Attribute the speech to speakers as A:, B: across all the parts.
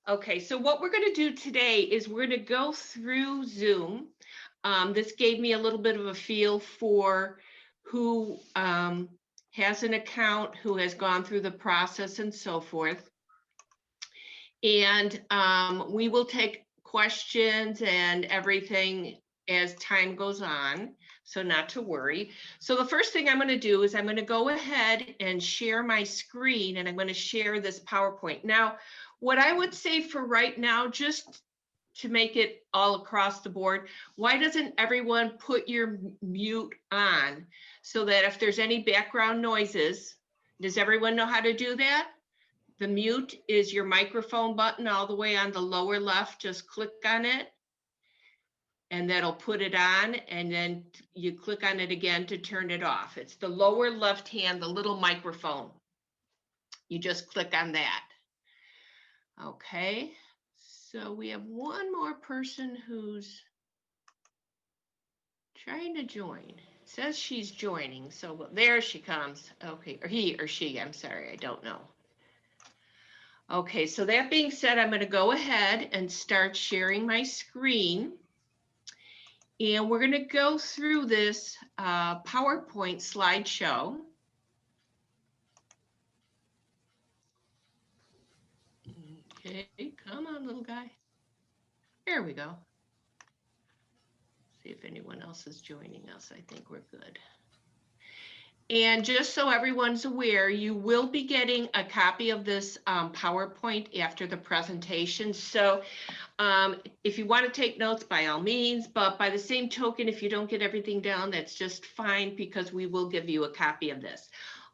A: Okay, so what we're going to do today is we're going to go through Zoom. This gave me a little bit of a feel for who has an account, who has gone through the process and so forth. And we will take questions and everything as time goes on, so not to worry. So the first thing I'm going to do is I'm going to go ahead and share my screen, and I'm going to share this PowerPoint. Now, what I would say for right now, just to make it all across the board, why doesn't everyone put your mute on so that if there's any background noises, does everyone know how to do that? The mute is your microphone button all the way on the lower left. Just click on it and that'll put it on, and then you click on it again to turn it off. It's the lower left hand, the little microphone. You just click on that. Okay, so we have one more person who's trying to join. It says she's joining, so there she comes. Okay, or he or she, I'm sorry, I don't know. Okay, so that being said, I'm going to go ahead and start sharing my screen. And we're going to go through this PowerPoint slideshow. Okay, come on, little guy. There we go. See if anyone else is joining us. I think we're good. And just so everyone's aware, you will be getting a copy of this PowerPoint after the presentation. So if you want to take notes, by all means, but by the same token, if you don't get everything down, that's just fine, because we will give you a copy of this.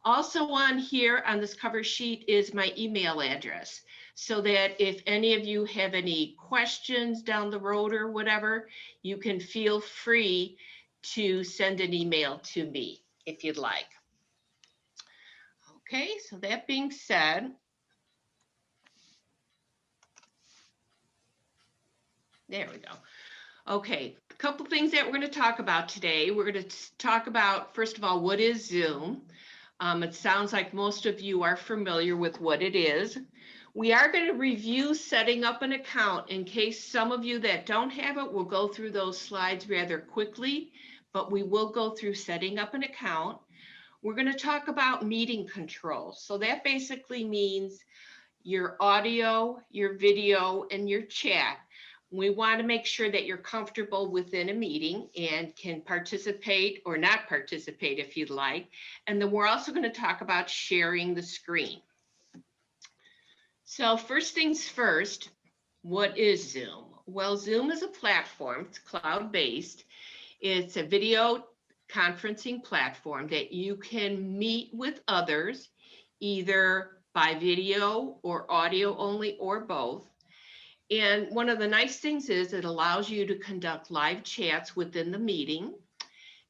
A: Also on here on this cover sheet is my email address, so that if any of you have any questions down the road or whatever, you can feel free to send an email to me if you'd like. Okay, so that being said, there we go. Okay, a couple things that we're going to talk about today. We're going to talk about, first of all, what is Zoom? It sounds like most of you are familiar with what it is. We are going to review setting up an account. In case some of you that don't have it, we'll go through those slides rather quickly, but we will go through setting up an account. We're going to talk about meeting controls. So that basically means your audio, your video, and your chat. We want to make sure that you're comfortable within a meeting and can participate or not participate if you'd like. And then we're also going to talk about sharing the screen. So first things first, what is Zoom? Well, Zoom is a platform, it's cloud-based. It's a video conferencing platform that you can meet with others, either by video or audio only, or both. And one of the nice things is it allows you to conduct live chats within the meeting.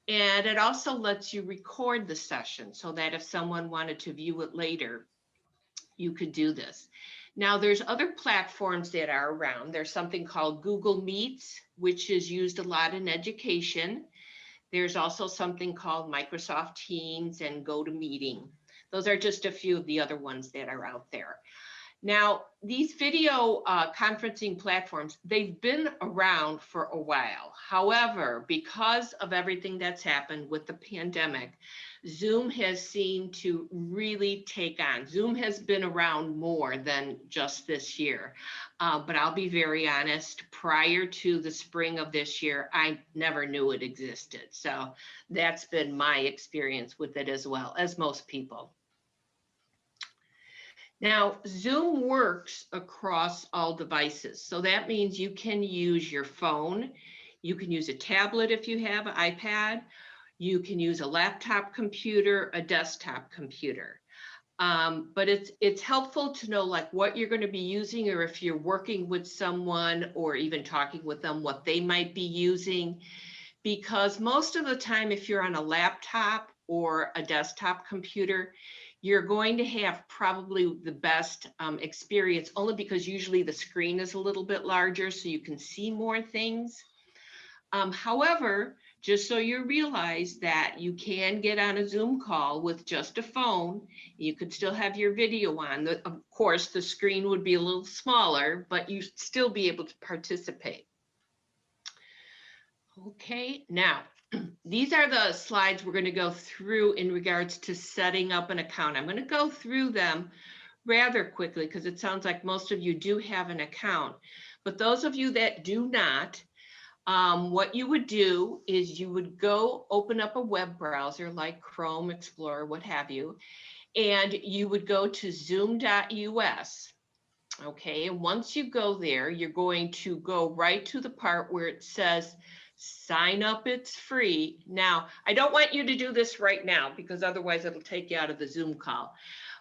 A: And it also lets you record the session so that if someone wanted to view it later, you could do this. Now, there's other platforms that are around. There's something called Google Meets, which is used a lot in education. There's also something called Microsoft Teams and GoToMeeting. Those are just a few of the other ones that are out there. Now, these video conferencing platforms, they've been around for a while. However, because of everything that's happened with the pandemic, Zoom has seemed to really take on. Zoom has been around more than just this year. But I'll be very honest, prior to the spring of this year, I never knew it existed. So that's been my experience with it as well, as most people. Now, Zoom works across all devices. So that means you can use your phone, you can use a tablet if you have an iPad, you can use a laptop computer, a desktop computer. But it's helpful to know like what you're going to be using, or if you're working with someone or even talking with them, what they might be using. Because most of the time, if you're on a laptop or a desktop computer, you're going to have probably the best experience, only because usually the screen is a little bit larger so you can see more things. However, just so you realize that you can get on a Zoom call with just a phone. You could still have your video on. Of course, the screen would be a little smaller, but you'd still be able to participate. Okay, now these are the slides we're going to go through in regards to setting up an account. I'm going to go through them rather quickly because it sounds like most of you do have an account. But those of you that do not, what you would do is you would go open up a web browser like Chrome, Explorer, what have you, and you would go to zoom.us. Okay, and once you go there, you're going to go right to the part where it says sign up, it's free. Now, I don't want you to do this right now because otherwise it'll take you out of the Zoom call.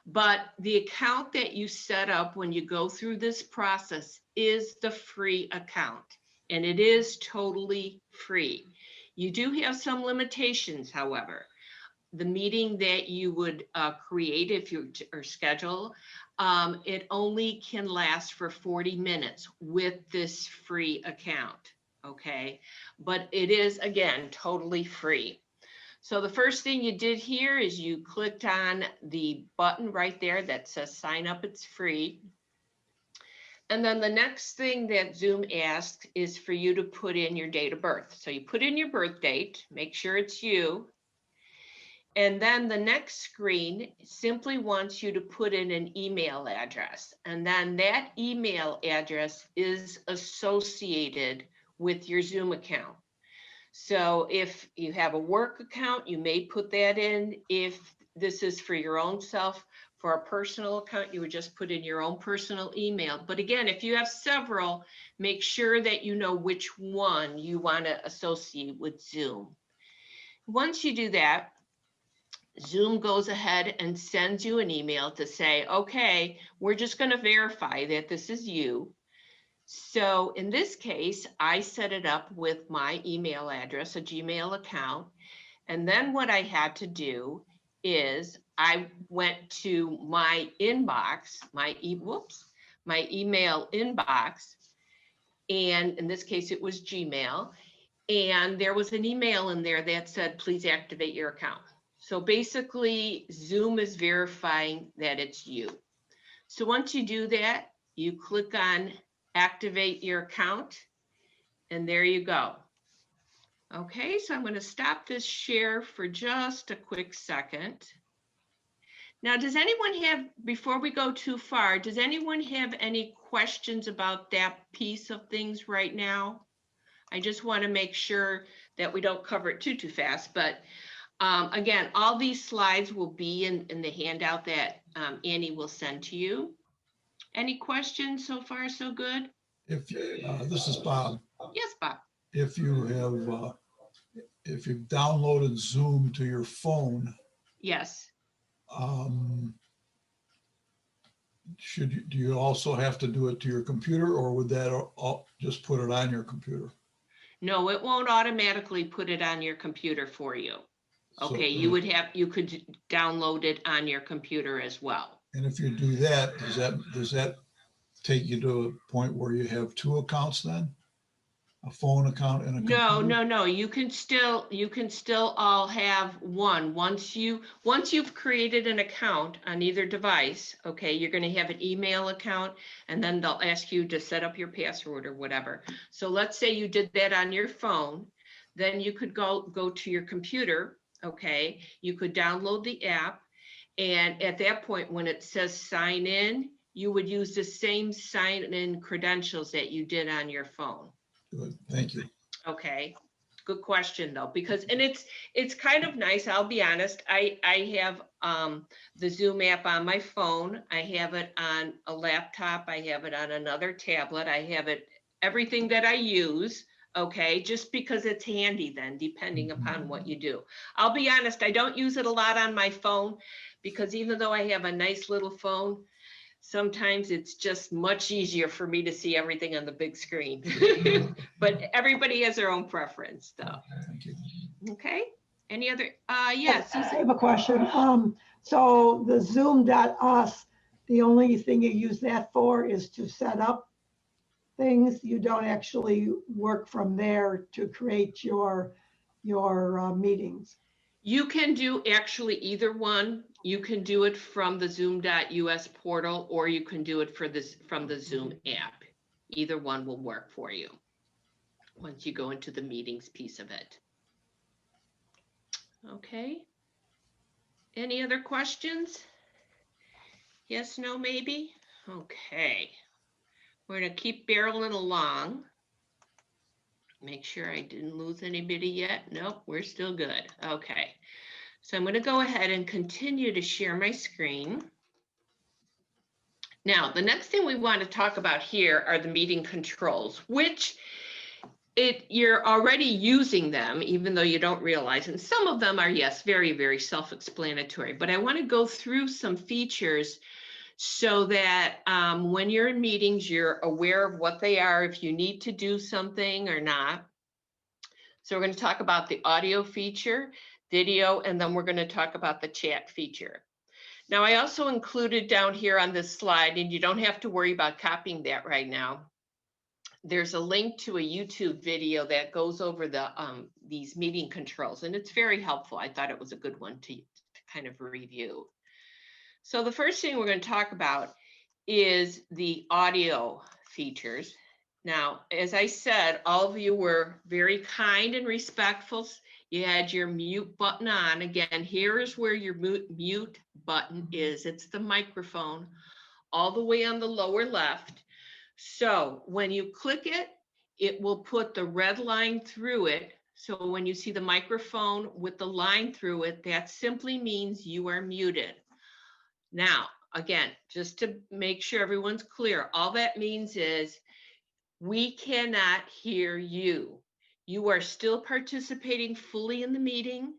A: But the account that you set up when you go through this process is the free account, and it is totally free. You do have some limitations, however. The meeting that you would create if you or schedule, it only can last for 40 minutes with this free account, okay? But it is, again, totally free. So the first thing you did here is you clicked on the button right there that says sign up, it's free. And then the next thing that Zoom asks is for you to put in your date of birth. So you put in your birth date, make sure it's you. And then the next screen simply wants you to put in an email address. And then that email address is associated with your Zoom account. So if you have a work account, you may put that in. If this is for your own self, for a personal account, you would just put in your own personal email. But again, if you have several, make sure that you know which one you want to associate with Zoom. Once you do that, Zoom goes ahead and sends you an email to say, okay, we're just going to verify that this is you. So in this case, I set it up with my email address, a Gmail account. And then what I had to do is I went to my inbox, my email inbox. And in this case, it was Gmail. And there was an email in there that said, please activate your account. So basically, Zoom is verifying that it's you. So once you do that, you click on activate your account, and there you go. Okay, so I'm going to stop this share for just a quick second. Now, does anyone have, before we go too far, does anyone have any questions about that piece of things right now? I just want to make sure that we don't cover it too fast, but again, all these slides will be in the handout that Annie will send to you. Any questions so far, so good?
B: If this is Bob.
A: Yes, Bob.
B: If you have, if you've downloaded Zoom to your phone,
A: yes.
B: Do you also have to do it to your computer, or would that just put it on your computer?
A: No, it won't automatically put it on your computer for you. Okay, so, you could download it on your computer as well.
B: And if you do that, does that take you to a point where you have two accounts then? A phone account and a computer?
A: No. You can still all have one. Once you've created an account on either device, okay, you're going to have an email account, and then they'll ask you to set up your password or whatever. So let's say you did that on your phone, then you could go to your computer, okay, you could download the app, and at that point when it says sign in, you would use the same sign-in credentials that you did on your phone.
B: Good, thank you.
A: Okay, good question though, because, and it's kind of nice, I'll be honest, I have the Zoom app on my phone, I have it on a laptop, I have it on another tablet, I have it, everything that I use, okay, just because it's handy then, depending upon what you do. I'll be honest, I don't use it a lot on my phone, because even though I have a nice little phone, sometimes it's just much easier for me to see everything on the big screen. But everybody has their own preference though.
B: Thank you.
A: Okay, any other, yes.
C: I have a question. So the Zoom.us, the only thing you use that for is to set up things. You don't actually work from there to create your your meetings?
A: You can do actually either one. You can do it from the zoom.us portal, or you can do it from the Zoom app. Either one will work for you once you go into the meetings piece of it. Okay. Any other questions? Yes, no, maybe? Okay. We're going to keep barreling along. Make sure I didn't lose anybody yet. Nope, we're still good. Okay. So I'm going to go ahead and continue to share my screen. Now, the next thing we want to talk about here are the meeting controls, which you're already using them, even though you don't realize. And some of them are, yes, very, very self-explanatory. But I want to go through some features so that when you're in meetings, you're aware of what they are, if you need to do something or not. So we're going to talk about the audio feature, video, and then we're going to talk about the chat feature. Now, I also included down here on this slide, and you don't have to worry about copying that right now. There's a link to a YouTube video that goes over these meeting controls, and it's very helpful. I thought it was a good one to kind of review. So the first thing we're going to talk about is the audio features. Now, as I said, all of you were very kind and respectful. You had your mute button on. Again, here is where your mute button is. It's the microphone all the way on the lower left. So when you click it, it will put the red line through it. So when you see the microphone with the line through it, that simply means you are muted. Now, again, just to make sure everyone's clear, all that means is we cannot hear you. You are still participating fully in the meeting.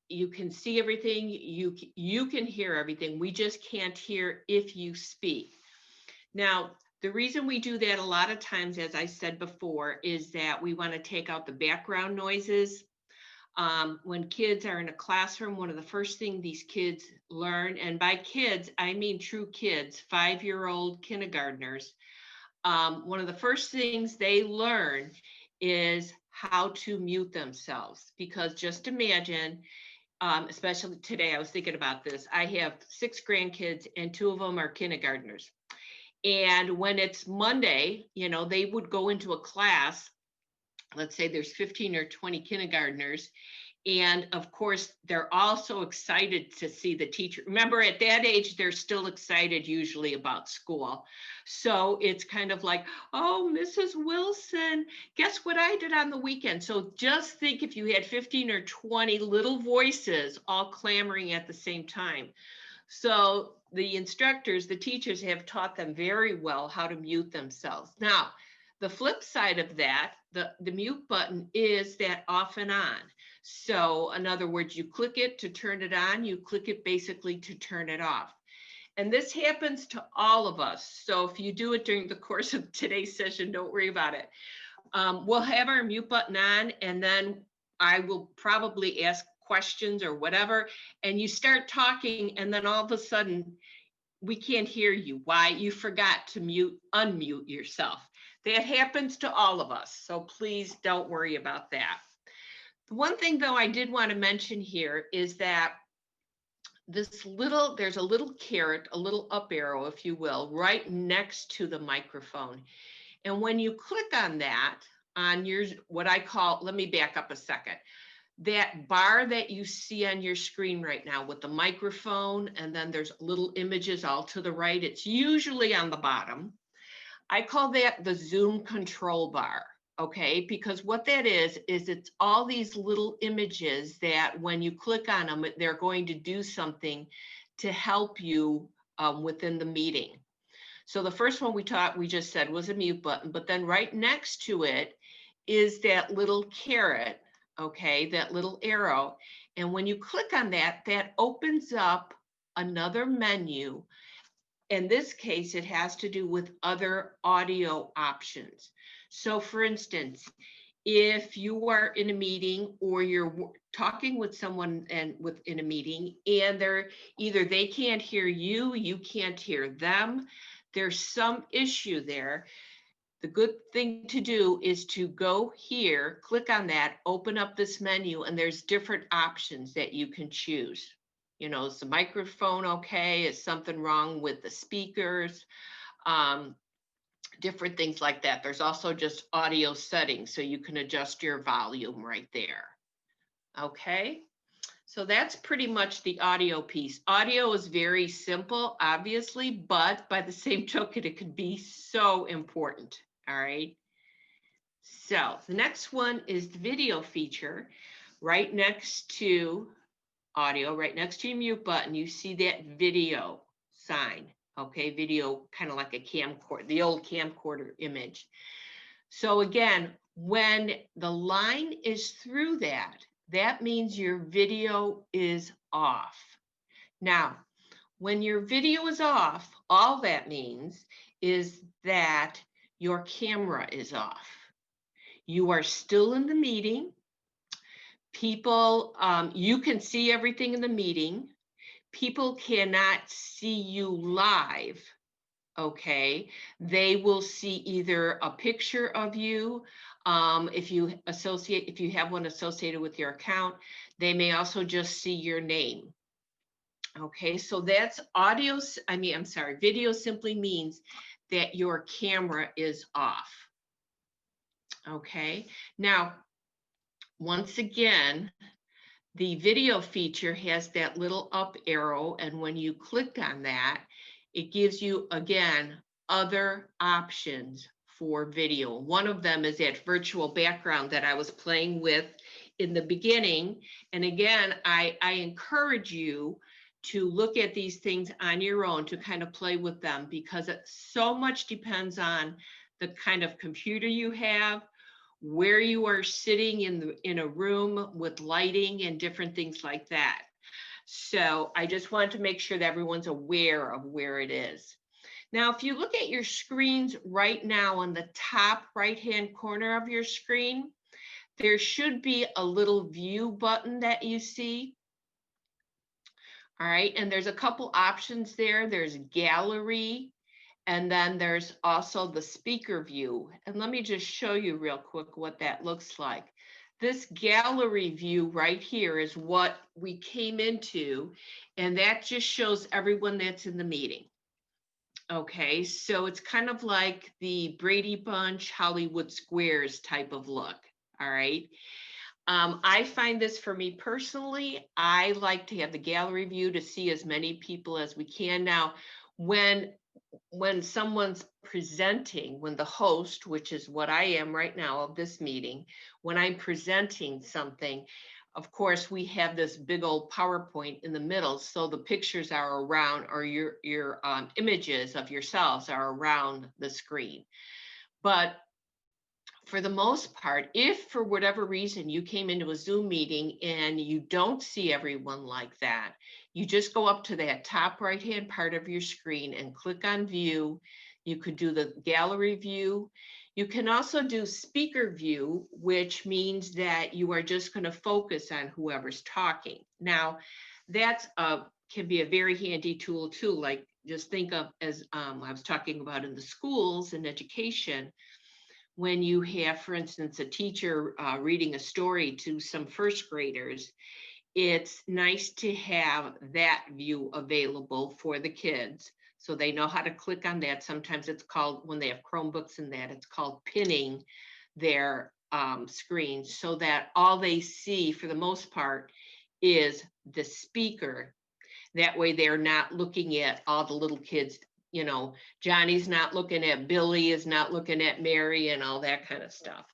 A: You can see everything. You can hear everything. We just can't hear if you speak. Now, the reason we do that a lot of times, as I said before, is that we want to take out the background noises. When kids are in a classroom, one of the first things these kids learn, and by kids, I mean true kids, 5-year-old kindergartners, one of the first things they learn is how to mute themselves. Because just imagine, especially today, I was thinking about this. I have 6 grandkids and 2 of them are kindergartners. And when it's Monday, you know, they would go into a class, let's say there's 15 or 20 kindergartners. And of course, they're all so excited to see the teacher. Remember, at that age, they're still excited usually about school. So it's kind of like, oh, Mrs. Wilson, guess what I did on the weekend? So just think if you had 15 or 20 little voices all clamoring at the same time. So the instructors, the teachers have taught them very well how to mute themselves. Now, the flip side of that, the mute button is that off and on. So in other words, you click it to turn it on, you click it basically to turn it off. And this happens to all of us. So if you do it during the course of today's session, don't worry about it. We'll have our mute button on, and then I will probably ask questions or whatever, and you start talking, and then all of a sudden we can't hear you. Why? You forgot to unmute yourself. That happens to all of us, so please don't worry about that. The one thing though I did want to mention here is that there's a little caret, a little up arrow, if you will, right next to the microphone. And when you click on that, on your, what I call, let me back up a second. That bar that you see on your screen right now with the microphone, and then there's little images all to the right, it's usually on the bottom. I call that the Zoom control bar, okay? Because what that is it's all these little images that when you click on them, they're going to do something to help you within the meeting. So the first one we just said was a mute button, but then right next to it is that little caret, okay, that little arrow. And when you click on that, that opens up another menu. In this case, it has to do with other audio options. So for instance, if you are in a meeting or you're talking with someone in a meeting and they can't hear you, you can't hear them, there's some issue there, the good thing to do is to go here, click on that, open up this menu, and there's different options that you can choose. You know, is the microphone okay? Is something wrong with the speakers? Different things like that. There's also just audio settings, so you can adjust your volume right there. Okay, so that's pretty much the audio piece. Audio is very simple, obviously, but by the same token, it can be so important. All right. So the next one is the video feature. Right next to audio, right next to your mute button, you see that video sign. Okay, video, kind of like a camcorder, the old camcorder image. So again, when the line is through that, that means your video is off. Now, when your video is off, all that means is that your camera is off. You are still in the meeting. People, you can see everything in the meeting. People cannot see you live, okay? They will see either a picture of you, if you have one associated with your account, they may also just see your name. Okay, so that's audio, video simply means that your camera is off. Okay, now, once again, the video feature has that little up arrow, and when you click on that, it gives you, again, other options for video. One of them is that virtual background that I was playing with in the beginning. And again, I encourage you to look at these things on your own, to kind of play with them, because it so much depends on the kind of computer you have, where you are sitting in a room with lighting and different things like that. So I just wanted to make sure that everyone's aware of where it is. Now, if you look at your screens right now, on the top right-hand corner of your screen, there should be a little view button that you see. All right, and there's a couple options there. There's gallery, and then there's also the speaker view. And let me just show you real quick what that looks like. This gallery view right here is what we came into, and that just shows everyone that's in the meeting. Okay, so it's kind of like the Brady Bunch, Hollywood Squares type of look. All right. I find this, for me personally, I like to have the gallery view to see as many people as we can. Now, when someone's presenting, when the host, which is what I am right now of this meeting, when I'm presenting something, of course, we have this big old PowerPoint in the middle, so the pictures are around, or your images of yourselves are around the screen. But for the most part, if for whatever reason you came into a Zoom meeting and you don't see everyone like that, you just go up to that top right-hand part of your screen and click on view. You could do the gallery view. You can also do speaker view, which means that you are just going to focus on whoever's talking. Now, that's can be a very handy tool too. Like, just think of, as I was talking about in the schools and education, when you have, for instance, a teacher reading a story to some first graders, it's nice to have that view available for the kids, so they know how to click on that. Sometimes it's called, when they have Chromebooks and that, it's called pinning their screen, so that all they see for the most part is the speaker. That way they're not looking at all the little kids. You know, Johnny's not looking at Billy, is not looking at Mary, and all that kind of stuff.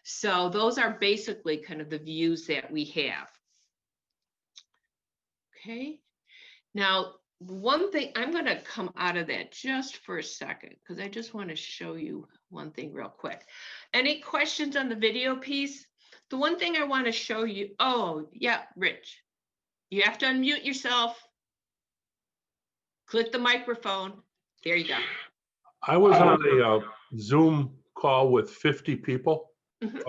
A: So those are basically kind of the views that we have. Okay, now one thing, I'm going to come out of that just for a second, because I just want to show you one thing real quick. Any questions on the video piece? The one thing I want to show you, oh yeah, Rich, you have to unmute yourself, click the microphone. There you go.
D: I was on a Zoom call with 50 people, 50,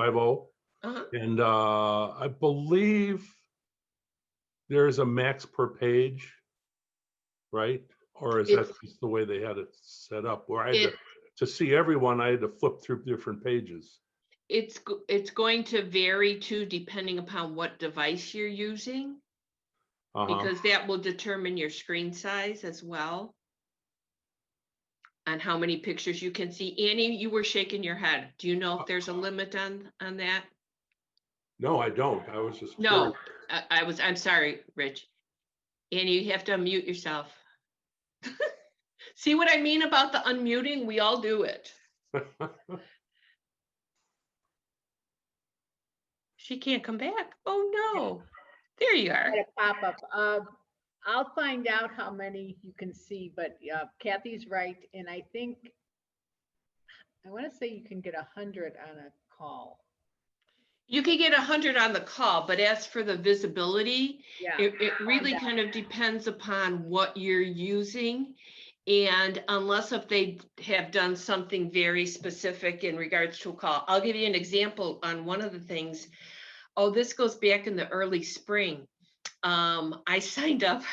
D: and I believe there's a max per page, right? Or is that just the way they had it set up? Where I had to to see everyone, I had to flip through different pages.
A: It's going to vary too, depending upon what device you're using, because that will determine your screen size as well, and how many pictures you can see. Annie, you were shaking your head. Do you know if there's a limit on that?
D: No, I don't. I was just
A: No, I'm sorry, Rich. Annie, you have to unmute yourself. See what I mean about the unmuting? We all do it. She can't come back. Oh no. There you are.
E: Had a pop-up. I'll find out how many you can see, but Kathy's right, and I want to say you can get 100 on a call.
A: You can get 100 on the call, but as for the visibility,
E: Yeah.
A: it really kind of depends upon what you're using. And unless if they have done something very specific in regards to a call. I'll give you an example on one of the things. Oh, this goes back in the early spring. I signed up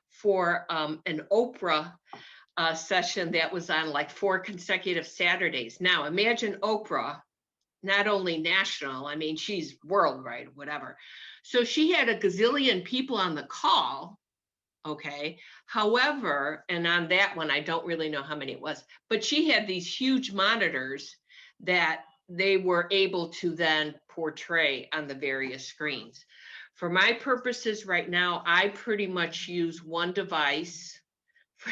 A: for an Oprah session that was on like 4 consecutive Saturdays. Now imagine Oprah, not only national, I mean, she's worldwide, whatever. So she had a gazillion people on the call. Okay. However, and on that one, I don't really know how many it was, but she had these huge monitors that they were able to then portray on the various screens. For my purposes right now, I pretty much use one device,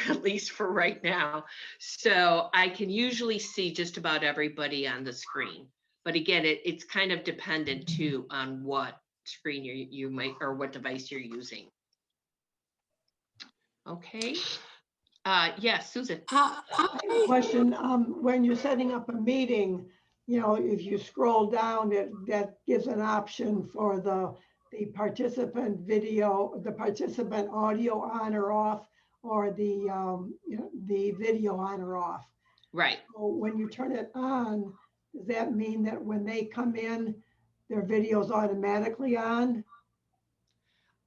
A: at least for right now. So I can usually see just about everybody on the screen. But again, it's kind of dependent too on what screen you might, or what device you're using. Okay. Yes, Susan.
C: I have a question. When you're setting up a meeting, you know, if you scroll down, that gives an option for the participant video, the participant audio on or off, or the video on or off.
A: Right.
C: So when you turn it on, does that mean that when they come in, their video's automatically on?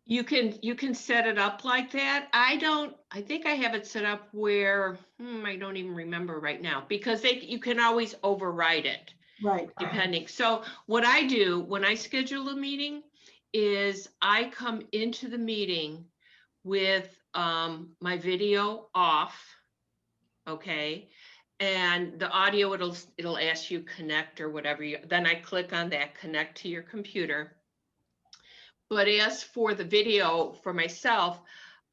A: You can set it up like that. I think I have it set up where, I don't even remember right now, because you can always override it.
C: Right.
A: Depending. So what I do when I schedule a meeting is I come into the meeting with my video off. Okay. And the audio, it'll ask you connect or whatever then I click on that, connect to your computer. But as for the video for myself,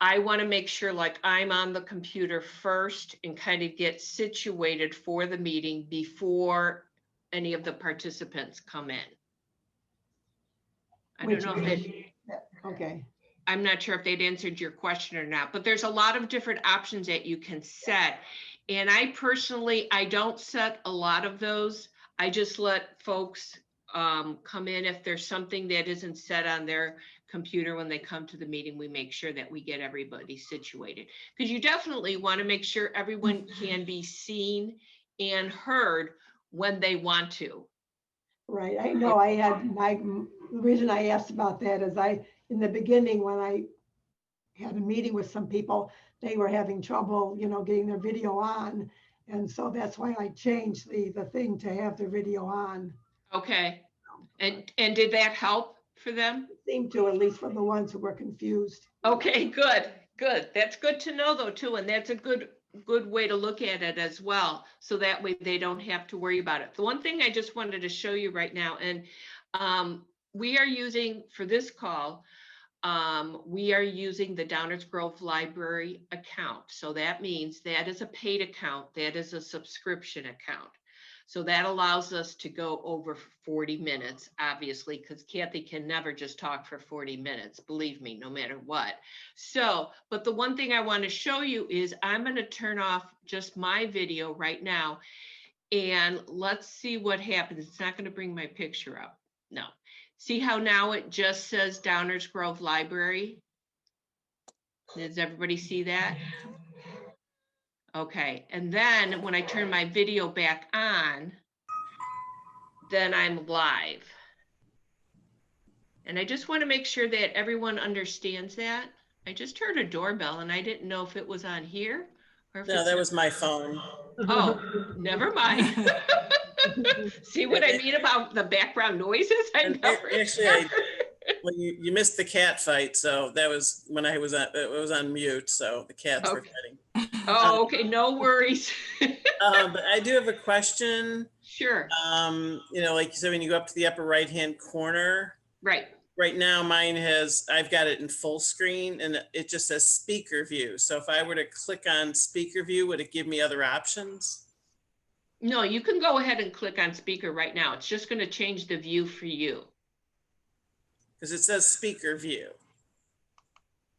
A: I want to make sure like I'm on the computer first and kind of get situated for the meeting before any of the participants come in. I don't know if
C: okay.
A: I'm not sure if they'd answered your question or not, but there's a lot of different options that you can set. And I personally, I don't set a lot of those. I just let folks come in. If there's something that isn't set on their computer when they come to the meeting, we make sure that we get everybody situated. Because you definitely want to make sure everyone can be seen and heard when they want to.
C: Right. I know the reason I asked about that is in the beginning, when I had a meeting with some people, they were having trouble, getting their video on. And so that's why I changed the thing to have their video on.
A: Okay. And did that help for them?
C: It seemed to, at least for the ones who were confused.
A: Okay, good. That's good to know though, too. And that's a good way to look at it as well. So that way they don't have to worry about it. The one thing I just wanted to show you right now, and we are using for this call, we are using the Downers Grove Library account. So that means that is a paid account. That is a subscription account. So that allows us to go over 40 minutes, obviously, because Kathy can never just talk for 40 minutes, believe me, no matter what. So, but the one thing I want to show you is I'm going to turn off just my video right now. And let's see what happens. It's not going to bring my picture up. No. See how now it just says Downers Grove Library? Does everybody see that? Okay, and then when I turn my video back on, then I'm live. And I just want to make sure that everyone understands that. I just heard a doorbell and I didn't know if it was on here Or if
F: No,
A: it's
F: that
A: not-
F: was my phone.
A: Oh, never mind. See what I mean about the background noises? I
F: And
A: never.
F: actually, well, you missed the cat fight, so that was when I was on, it was on mute, so the cats were
A: Okay.
F: fighting.
A: Oh, okay, no worries.
F: But I do have a question.
A: Sure,
F: Like you said, when you go up to the upper right-hand corner,
A: right.
F: right now mine I've got it in full screen and it just says speaker view. So if I were to click on speaker view, would it give me other options?
A: No, you can go ahead and click on speaker right now. It's just gonna change the view for you.
F: Because it says speaker view.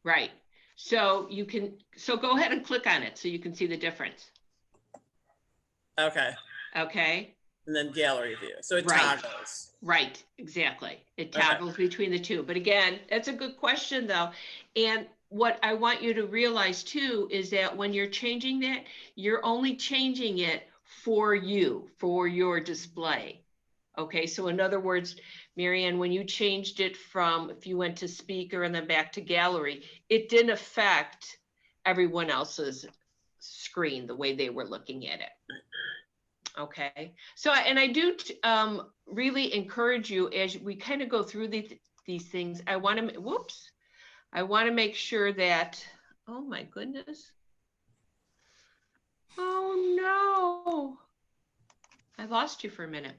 A: Right. So go ahead and click on it so you can see the difference.
F: Okay.
A: Okay,
F: And then gallery view. So it
A: Right.
F: toggles.
A: right, exactly. It
F: Okay.
A: toggles between the two. But again, that's a good question though. And what I want you to realize too is that when you're changing that, you're only changing it for you, for your display. Okay, so in other words, Marianne, when you changed it from, if you went to speaker and then back to gallery, it didn't affect everyone else's screen the way they were looking at it. Okay, so and I do really encourage you as we kind of go through these things. I want to make sure that, oh my goodness. Oh no. I lost you for a minute.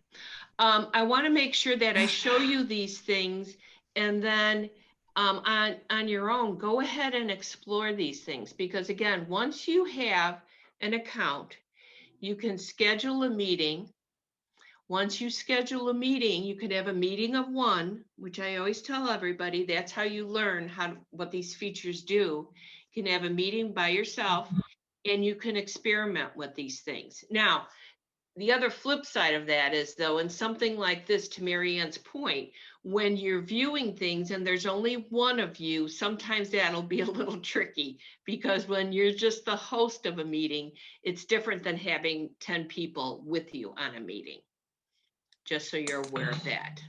A: I want to make sure that I show you these things, and then on your own, go ahead and explore these things. Because again, once you have an account, you can schedule a meeting. Once you schedule a meeting, you can have a meeting of one, which I always tell everybody, that's how you learn what these features do. You can have a meeting by yourself, and you can experiment with these things. Now, the other flip side of that is, though, in something like this, to Marianne's point, when you're viewing things and there's only one of you, sometimes that'll be a little tricky, because when you're just the host of a meeting, it's different than having 10 people with you on a meeting. Just so you're aware of that.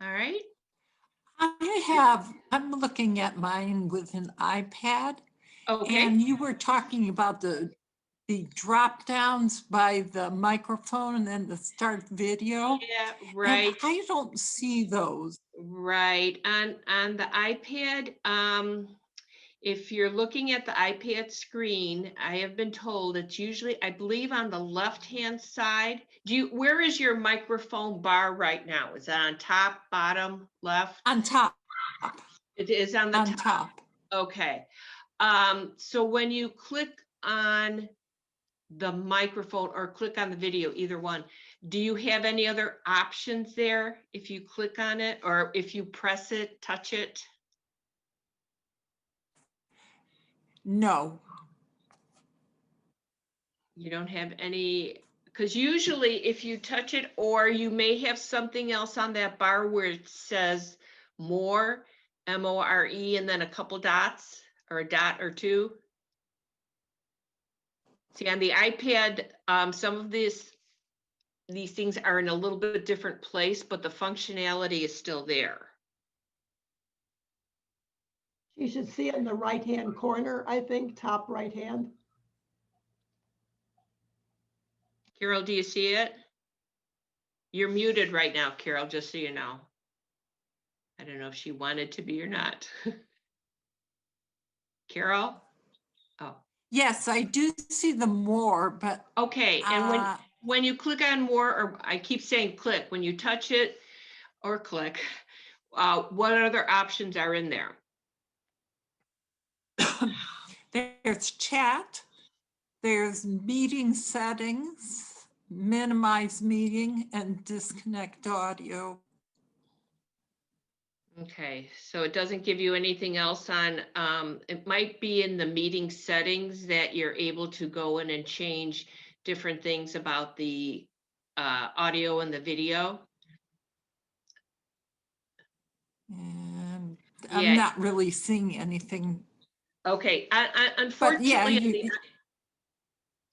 A: All right.
G: I'm looking at mine with an iPad.
A: Okay.
G: And you were talking about the drop downs by the microphone and then the start video.
A: Yeah, right.
G: And I don't see those.
A: Right. On the iPad, if you're looking at the iPad screen, I have been told it's usually, I believe, on the left-hand side. Where is your microphone bar right now? Is it on top, bottom, left?
G: On top.
A: It is on the
G: On top.
A: Okay. So when you click on the microphone or click on the video, either one, do you have any other options there if you click on it, or if you press it, touch it?
G: No.
A: You don't have any, because usually if you touch it, or you may have something else on that bar where it says more, M-O-R-E, and then a couple dots or a dot or two. See, on the iPad, some of these things are in a little bit different place, but the functionality is still there.
C: You should see it in the right-hand corner, I think, top right-hand.
A: Carol, do you see it? You're muted right now, Carol, just so you know. I don't know if she wanted to be or not. Carol? Oh.
G: Yes, I do see the more, but
A: Okay, and when you click on more, or I keep saying click, when you touch it or click, what other options are in there?
G: there's chat, there's meeting settings, minimize meeting, and disconnect audio.
A: Okay, so it doesn't give you anything else on, it might be in the meeting settings that you're able to go in and change different things about the audio and the video.
G: And
A: Yeah.
G: I'm not really seeing anything.
A: Okay,
G: But
A: unfortunately,
G: yeah,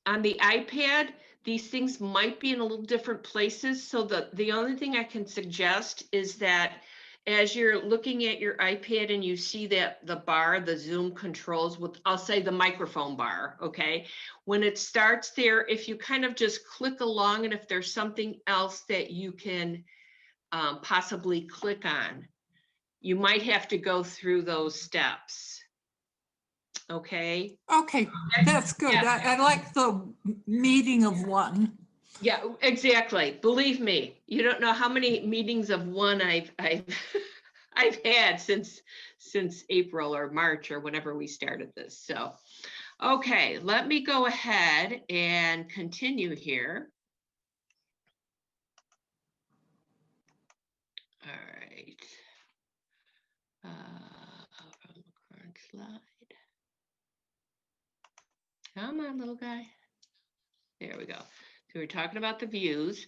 A: on the iPad, these things might be in a little different places. So the only thing I can suggest is that as you're looking at your iPad and you see that the bar, the Zoom controls with, I'll say the microphone bar, okay? When it starts there, if you kind of just click along, and if there's something else that you can possibly click on, you might have to go through those steps. Okay?
G: Okay, that's good.
A: Yeah.
G: I like the meeting of one.
A: Yeah, exactly. Believe me, you don't know how many meetings of one I've I've had since April or March or whenever we started this. So, okay, let me go ahead and continue here. All right. From the current slide. Come on, little guy. There we go. So we're talking about the views.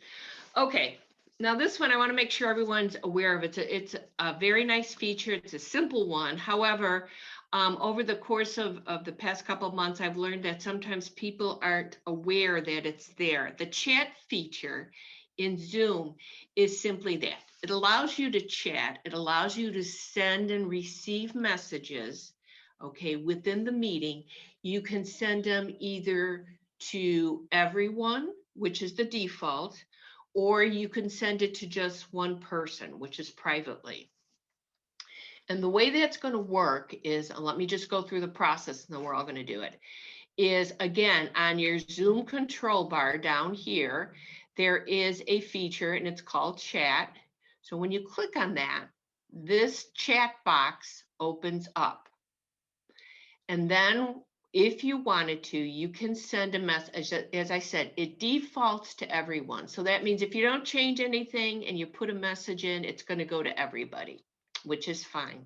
A: Okay, now this one I want to make sure everyone's aware of. It's a very nice feature. It's a simple one. However, over the course of the past couple of months, I've learned that sometimes people aren't aware that it's there. The chat feature in Zoom is simply that. It allows you to chat. It allows you to send and receive messages, okay, within the meeting. You can send them either to everyone, which is the default, or you can send it to just one person, which is privately. And the way that's going to work is, let me just go through the process and then we're all going to do it, is again, on your Zoom control bar down here, there is a feature and it's called chat. So when you click on that, this chat box opens up. And then if you wanted to, you can send a message. As I said, it defaults to everyone. So that means if you don't change anything and you put a message in, it's going to go to everybody, which is fine.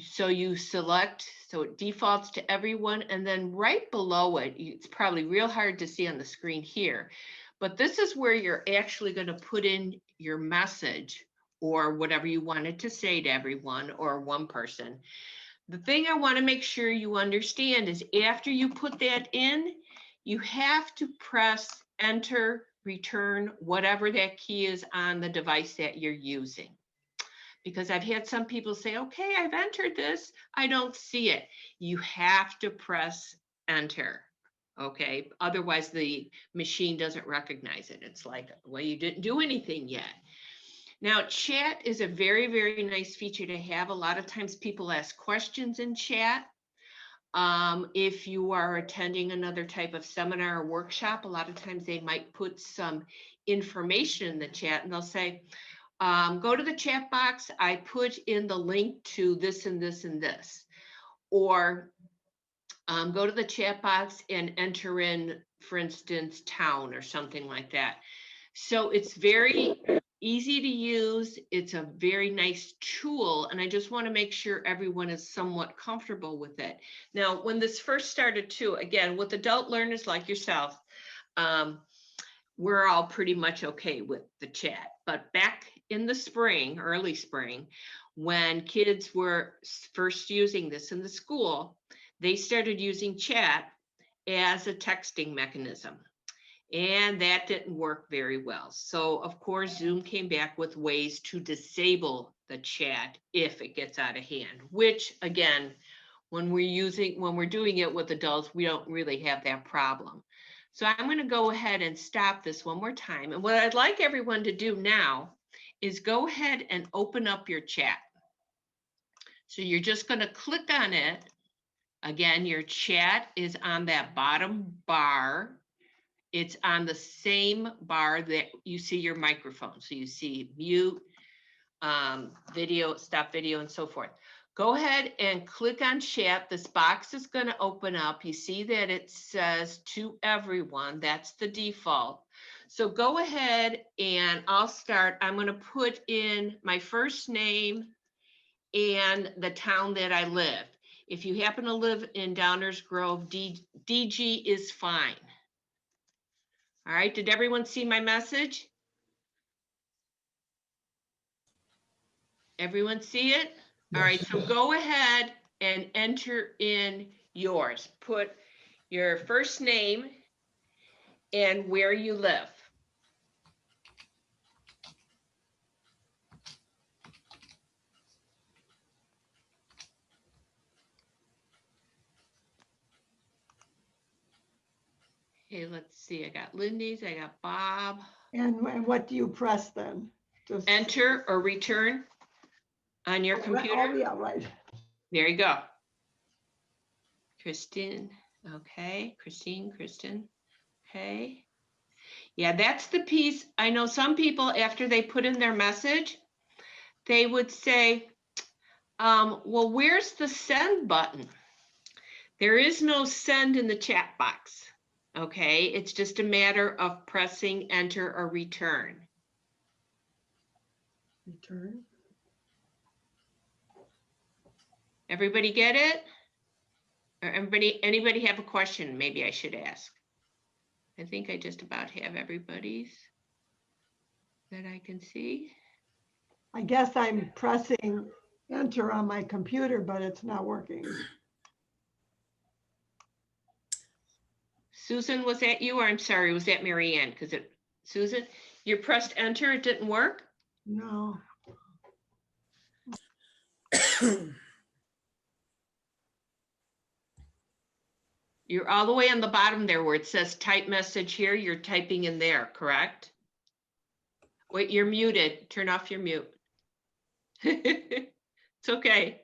A: So you select, so it defaults to everyone. And then right below it, it's probably real hard to see on the screen here, but this is where you're actually going to put in your message or whatever you wanted to say to everyone or one person. The thing I want to make sure you understand is after you put that in, you have to press enter, return, whatever that key is on the device that you're using. Because I've had some people say, okay, I've entered this, I don't see it. You have to press enter, okay? Otherwise the machine doesn't recognize it. It's like, well, you didn't do anything yet. Now, chat is a very, very nice feature to have. A lot of times people ask questions in chat. If you are attending another type of seminar or workshop, a lot of times they might put some information in the chat and they'll say, go to the chat box. I put in the link to this and this and this. Or go to the chat box and enter in, for instance, town or something like that. So it's very easy to use. It's a very nice tool. And I just want to make sure everyone is somewhat comfortable with it. Now, when this first started too, again, with adult learners like yourself, we're all pretty much okay with the chat. But back in the spring, early spring, when kids were first using this in the school, they started using chat as a texting mechanism. And that didn't work very well. So of course, Zoom came back with ways to disable the chat if it gets out of hand, which again, when we're doing it with adults, we don't really have that problem. So I'm going to go ahead and stop this one more time. And what I'd like everyone to do now is go ahead and open up your chat. So you're just going to click on it. Again, your chat is on that bottom bar. It's on the same bar that you see your microphone. So you see mute, video, stop video, and so forth. Go ahead and click on chat. This box is going to open up. You see that it says to everyone. That's the default. So go ahead and I'll start. I'm going to put in my first name and the town that I live. If you happen to live in Downers Grove, DG is fine. All right, did everyone see my message? Everyone see it? All right, so go ahead and enter in yours. Put your first name and where you live. Okay, let's see. I got Lindy's, I got Bob.
C: And what do you press then? Just
A: Enter or return on your
C: Oh,
A: computer.
C: yeah, right.
A: There you go. Kristen, okay, Kristen, okay. Yeah, that's the piece. I know some people, after they put in their message, they would say, well, where's the send button? There is no send in the chat box, okay? It's just a matter of pressing enter or return.
C: Return.
A: Everybody get it? Or anybody have a question? Maybe I should ask. I think I just about have everybody's that I can see.
C: I guess I'm pressing enter on my computer, but it's not working.
A: Susan, was that you? Or I'm sorry, was that Mary Ann? Because Susan, you pressed enter, it didn't work?
C: No.
A: You're all the way on the bottom there where it says type message here, you're typing in there, correct? Wait, you're muted. Turn off your mute. It's okay.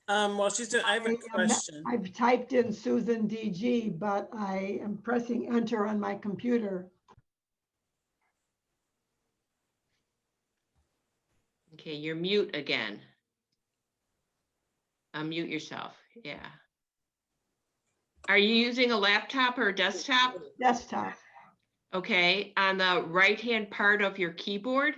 F: Well, she's doing, I have a question.
C: I've typed in Susan DG, but I am pressing enter on my computer.
A: Okay, you're mute again. Unmute yourself, yeah. Are you using a laptop or a desktop?
C: Desktop.
A: Okay, on the right-hand part of your keyboard,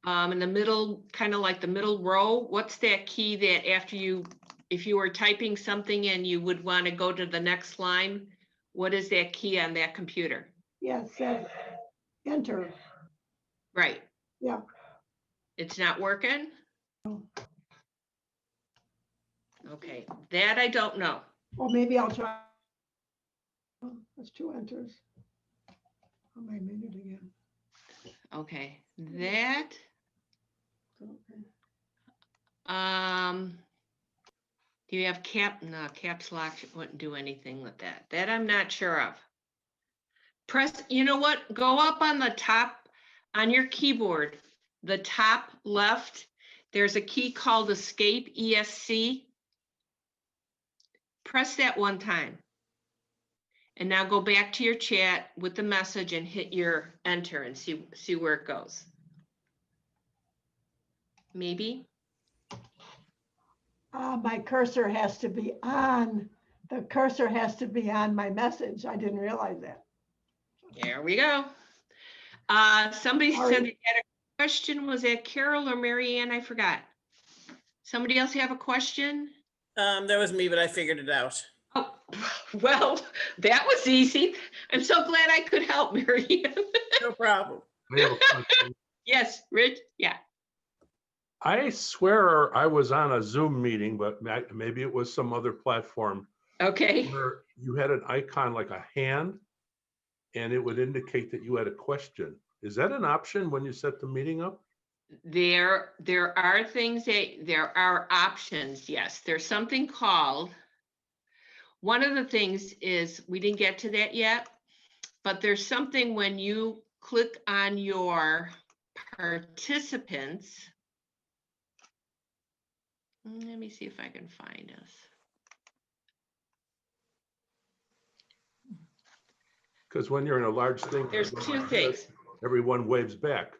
A: in the middle, kind of like the middle row, what's that key that after you, if you were typing something and you would want to go to the next line, what is that key on that computer?
C: Yeah, it says enter.
A: Right.
C: Yeah.
A: It's not working?
C: No.
A: Okay, that I don't know.
C: Well, maybe I'll try. Oh, that's 2 enters. Am I muted again?
A: Okay, that,
C: Okay.
A: do you have no, caps lock wouldn't do anything with that. That I'm not sure of. Press, you know what? Go up on the top, on your keyboard, the top left, there's a key called Escape, ESC. Press that one time. And now go back to your chat with the message and hit your enter and see where it goes. Maybe.
C: My cursor has to be on, the cursor has to be on my message. I didn't realize that.
A: There we go. Somebody
C: Sorry.
A: said they had a question. Was that Carol or Mary Ann? I forgot. Somebody else have a question?
F: That was me, but I figured it out.
A: Oh, well, that was easy. I'm so glad I could help, Mary Ann.
F: No problem.
D: I have a question.
A: Yes, Rich, yeah.
D: I swear I was on a Zoom meeting, but maybe it was some other platform
A: Okay.
D: where you had an icon like a hand and it would indicate that you had a question. Is that an option when you set the meeting up?
A: There are things there are options, yes. There's something called, one of the things is, we didn't get to that yet, but there's something when you click on your participants. Let me see if I can find us.
D: Because when you're in a large thing,
A: There's two things.
D: Everyone waves back.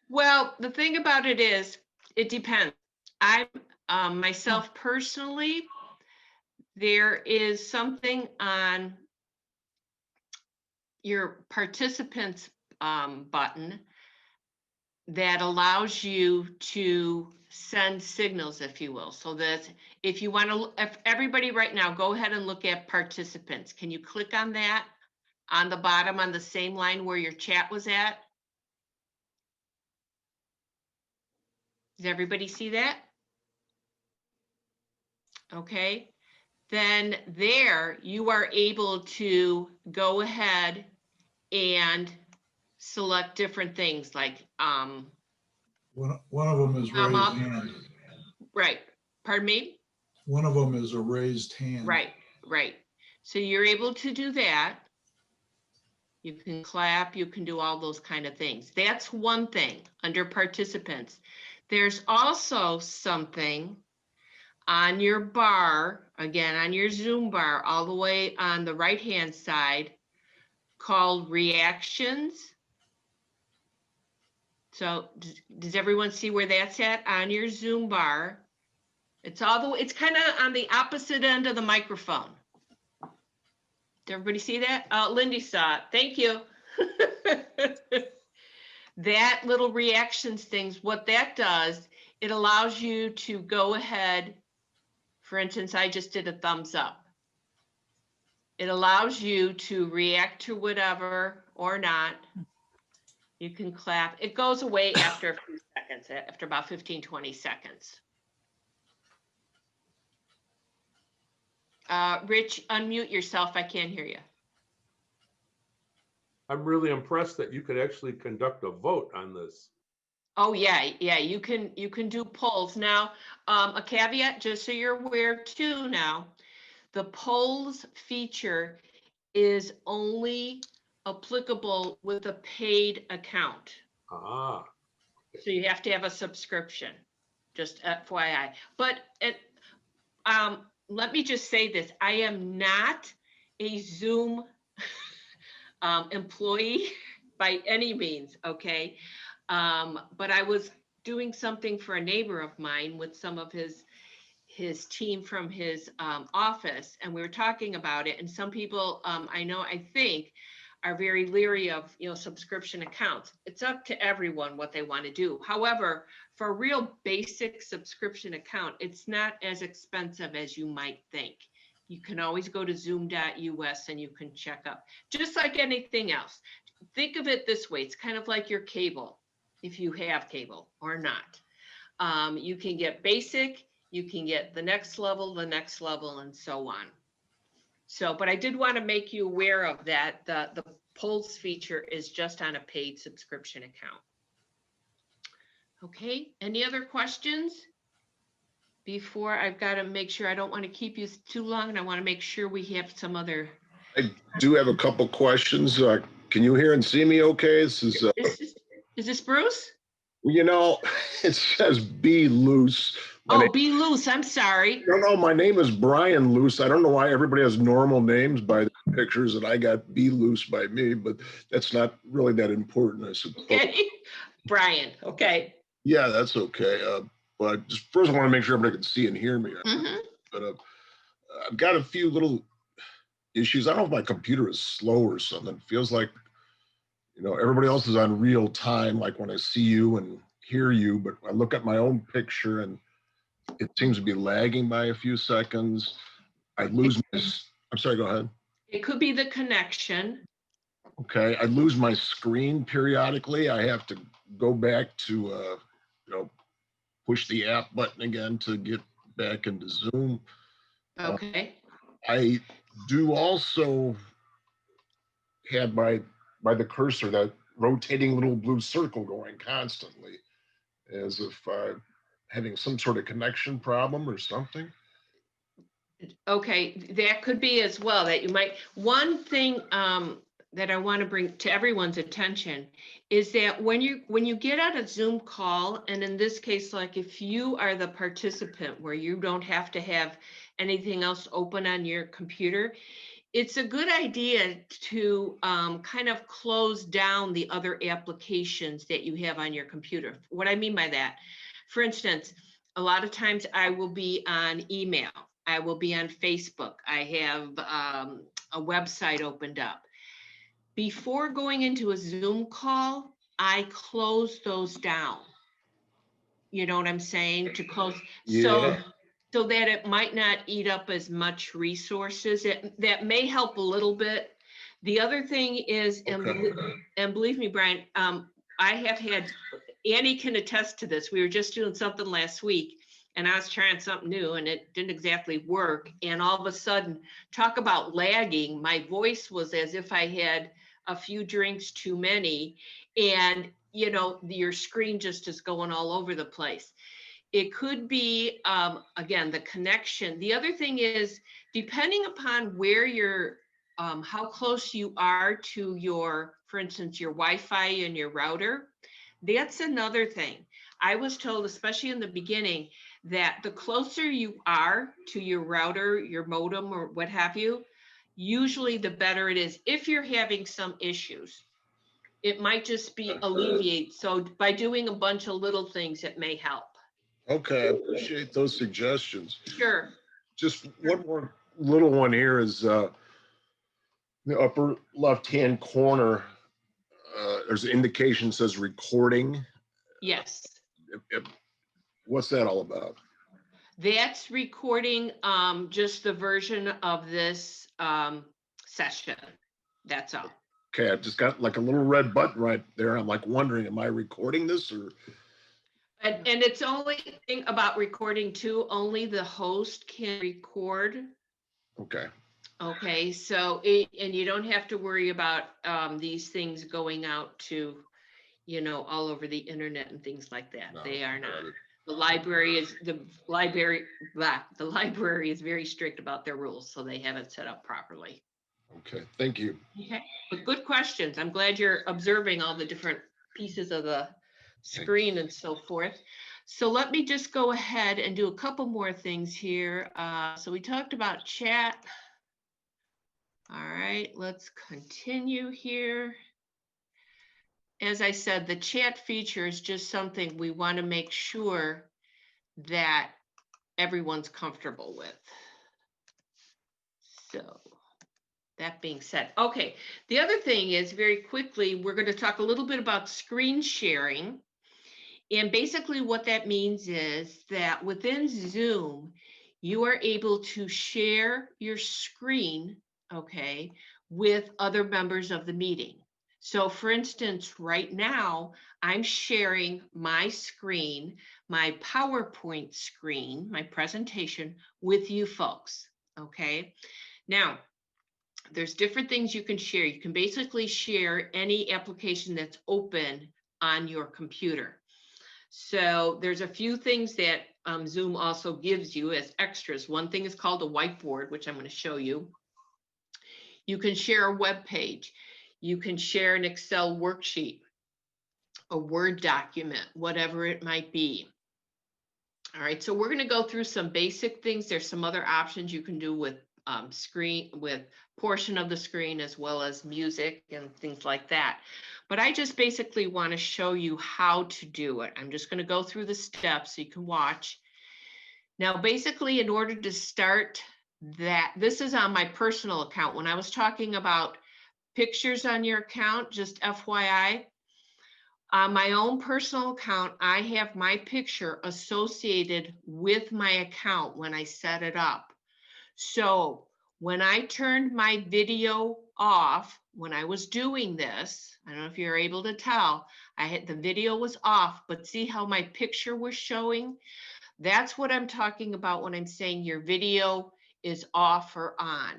A: Well, the thing about it is, it depends. I, myself personally, there is something on your participants button that allows you to send signals, if you will. So that if you want to, if everybody right now, go ahead and look at participants. Can you click on that on the bottom on the same line where your chat was at? Does everybody see that? Okay, then there you are able to go ahead and select different things like,
B: One of them is raised
A: up.
B: hand.
A: Right, pardon me?
B: One of them is a raised hand.
A: Right, right. So you're able to do that. You can clap, you can do all those kind of things. That's one thing under participants. There's also something on your bar, again, on your Zoom bar, all the way on the right-hand side called reactions. So does everyone see where that's at on your Zoom bar? It's all the way, it's kind of on the opposite end of the microphone. Did everybody see that? Lindy saw it. Thank you. That little reactions things, what that does, it allows you to go ahead. For instance, I just did a thumbs up. It allows you to react to whatever or not. You can clap. It goes away after a few seconds, after about 15, 20 seconds. Rich, unmute yourself. I can't hear you.
D: I'm really impressed that you could actually conduct a vote on this.
A: Oh yeah, you can do polls. Now, a caveat, just so you're aware too now, the polls feature is only applicable with a paid account.
D: Ah,
A: So you have to have a subscription, just FYI. But let me just say this, I am not a Zoom employee by any means, okay? But I was doing something for a neighbor of mine with some of his team from his office, and we were talking about it. And some people I think are very leery of subscription accounts. It's up to everyone what they want to do. However, for a real basic subscription account, it's not as expensive as you might think. You can always go to zoom.us and you can check up, just like anything else. Think of it this way, it's kind of like your cable, if you have cable or not. You can get basic, you can get the next level, and so on. So, but I did want to make you aware of that. The polls feature is just on a paid subscription account. Okay, any other questions? Before, I've got to make sure, I don't want to keep you too long, and I want to make sure we have some other.
H: I do have a couple questions. Can you hear and see me okay? This is
A: this Bruce?
H: It says be loose.
A: Be loose. I'm sorry.
H: No, my name is Brian Loose. I don't know why everybody has normal names by the pictures, and I got be loose by me, but that's not really that important, I suppose.
A: Okay. Brian, okay.
H: Yeah, that's okay. But just first I want to make sure everybody can see and hear me.
A: Mm-hmm.
H: But I've got a few little issues. I don't know if my computer is slow or something. It feels like, everybody else is on real time, like when I see you and hear you, but I look at my own picture and it seems to be lagging by a few seconds. I'm sorry, go ahead.
A: It could be the connection.
H: Okay, I lose my screen periodically. I have to go back to, push the app button again to get back into Zoom.
A: Okay.
H: I do also have by the cursor that rotating little blue circle going constantly, as if having some sort of connection problem or something.
A: Okay, that could be as well, that you might. One thing that I want to bring to everyone's attention is that when you get on a Zoom call, and in this case, like if you are the participant where you don't have to have anything else open on your computer, it's a good idea to kind of close down the other applications that you have on your computer. What I mean by that, for instance, a lot of times I will be on email. I will be on Facebook. I have a website opened up. Before going into a Zoom call, I close those down. You know what I'm saying? To close,
H: Yeah.
A: so that it might not eat up as much resources. That may help a little bit. The other thing is, and believe me, Brian, I have had, Annie can attest to this. We were just doing something last week, and I was trying something new and it didn't exactly work. And all of a sudden, talk about lagging, my voice was as if I had a few drinks too many, and your screen just is going all over the place. It could be, again, the connection. The other thing is, depending upon where you're, how close you are to your, for instance, your Wi-Fi and your router, that's another thing. I was told, especially in the beginning, that the closer you are to your router, your modem, or what have you, usually the better it is. If you're having some issues, it might just be alleviate. So by doing a bunch of little things, it may help.
H: Okay, I appreciate those suggestions.
A: Sure.
H: Just one more little one here is the upper left-hand corner. There's an indication says recording.
A: Yes.
H: What's that all about?
A: That's recording just the version of this session. That's all.
H: Okay, I've just got like a little red button right there. I'm like wondering, am I recording this or?
A: And it's only thing about recording too, only the host can record.
H: Okay.
A: Okay, so and you don't have to worry about these things going out to, you know, all over the internet and things like that.
H: No,
A: They are not.
H: got it.
A: The library is very strict about their rules, so they have it set up properly.
H: Okay, thank you.
A: Okay, but good questions. I'm glad you're observing all the different pieces of the screen and so forth. So let me just go ahead and do a couple more things here. So we talked about chat. All right, let's continue here. As I said, the chat feature is just something we want to make sure that everyone's comfortable with. So that being said, okay, the other thing is very quickly, we're going to talk a little bit about screen sharing. And basically what that means is that within Zoom, you are able to share your screen, okay, with other members of the meeting. So for instance, right now, I'm sharing my screen, my PowerPoint screen, my presentation with you folks, okay? Now, there's different things you can share. You can basically share any application that's open on your computer. So there's a few things that Zoom also gives you as extras. One thing is called a whiteboard, which I'm going to show you. You can share a web page. You can share an Excel worksheet, a Word document, whatever it might be. All right, so we're going to go through some basic things. There's some other options you can do with screen, with portion of the screen, as well as music and things like that. But I just basically want to show you how to do it. I'm just going to go through the steps so you can watch. Now, basically, in order to start that, this is on my personal account. When I was talking about pictures on your account, just FYI, on my own personal account, I have my picture associated with my account when I set it up. So when I turned my video off, when I was doing this, I don't know if you're able to tell, the video was off, but see how my picture was showing? That's what I'm talking about when I'm saying your video is off or on.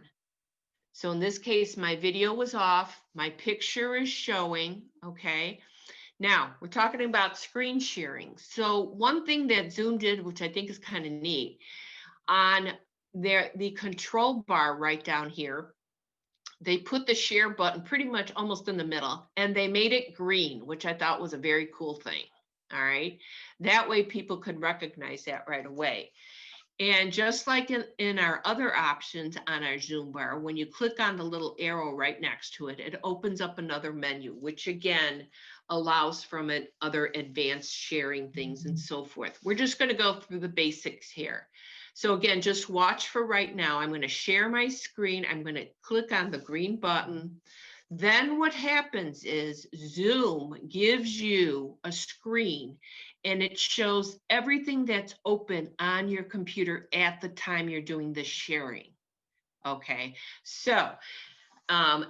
A: So in this case, my video was off, my picture is showing, okay? Now, we're talking about screen sharing. So one thing that Zoom did, which I think is kind of neat, on the control bar right down here, they put the share button pretty much almost in the middle, and they made it green, which I thought was a very cool thing. All right. That way people could recognize that right away. And just like in our other options on our Zoom bar, when you click on the little arrow right next to it, it opens up another menu, which again allows from it other advanced sharing things and so forth. We're just going to go through the basics here. So again, just watch for right now. I'm going to share my screen. I'm going to click on the green button. Then what happens is Zoom gives you a screen and it shows everything that's open on your computer at the time you're doing the sharing. Okay, so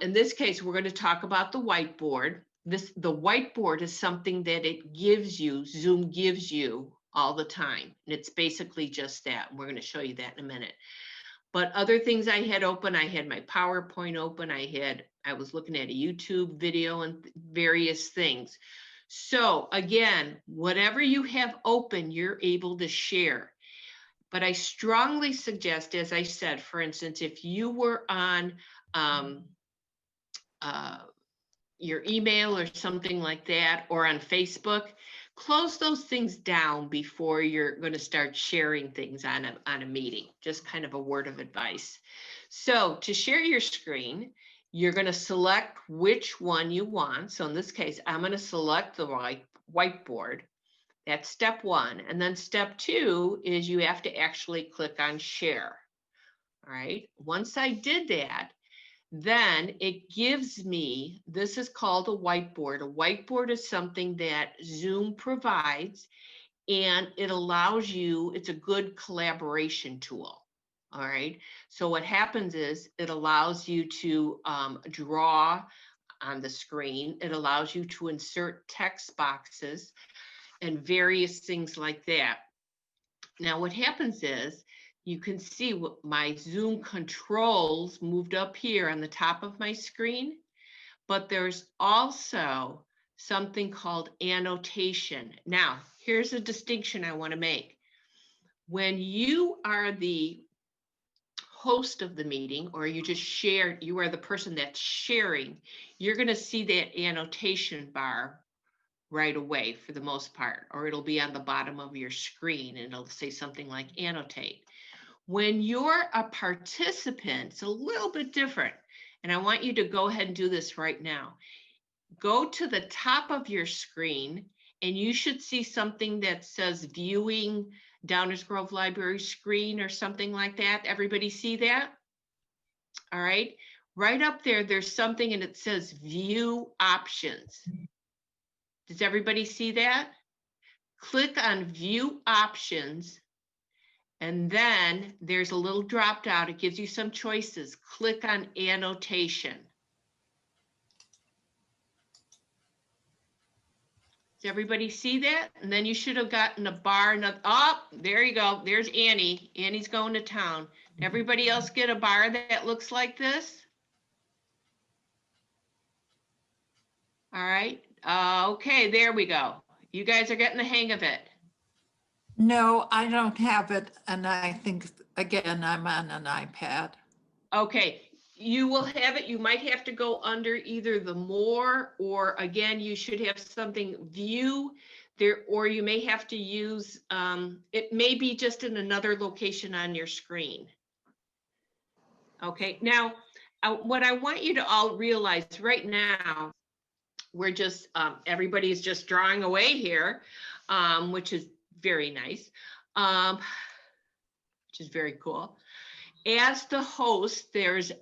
A: in this case, we're going to talk about the whiteboard. The whiteboard is something that it gives you, Zoom gives you all the time. And it's basically just that. We're going to show you that in a minute. But other things I had open, I had my PowerPoint open. I was looking at a YouTube video and various things. So again, whatever you have open, you're able to share. But I strongly suggest, as I said, for instance, if you were on your email or something like that, or on Facebook, close those things down before you're going to start sharing things on a meeting. Just kind of a word of advice. So to share your screen, you're going to select which one you want. So in this case, I'm going to select the whiteboard. That's step one. And then step two is you have to actually click on share. All right. Once I did that, then it gives me, this is called a whiteboard. A whiteboard is something that Zoom provides, and it allows you, it's a good collaboration tool. All right. So what happens is it allows you to draw on the screen. It allows you to insert text boxes and various things like that. Now what happens is you can see what my Zoom controls moved up here on the top of my screen, but there's also something called annotation. Now, here's a distinction I want to make. When you are the host of the meeting, or you just share, you are the person that's sharing, you're going to see that annotation bar right away for the most part, or it'll be on the bottom of your screen and it'll say something like annotate. When you're a participant, it's a little bit different. And I want you to go ahead and do this right now. Go to the top of your screen and you should see something that says viewing Downers Grove Library screen or something like that. Everybody see that? All right. Right up there, there's something and it says view options. Does everybody see that? Click on view options. And then there's a little drop down. It gives you some choices. Click on annotation. Does everybody see that? And then you should have gotten a bar. Oh, there you go. There's Annie. Annie's going to town. Everybody else get a bar that looks like this? All right. Okay, there we go. You guys are getting the hang of it.
G: No, I don't have it. And I think, again, I'm on an iPad.
A: Okay, you will have it. You might have to go under either the more, or again, you should have something view there, or you may have to use, it may be just in another location on your screen. Okay, now, what I want you to all realize right now, we're just, everybody is just drawing away here, which is very nice, which is very cool. As the host, there's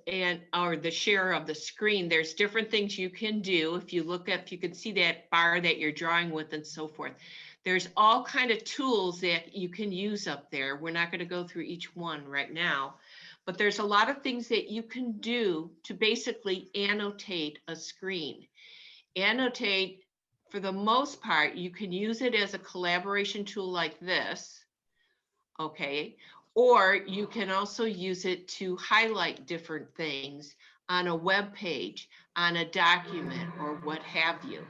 A: or the share of the screen, there's different things you can do. If you look up, you can see that bar that you're drawing with and so forth. There's all kind of tools that you can use up there. We're not going to go through each one right now, but there's a lot of things that you can do to basically annotate a screen. Annotate, for the most part, you can use it as a collaboration tool like this, okay? Or you can also use it to highlight different things on a web page, on a document, or what have you.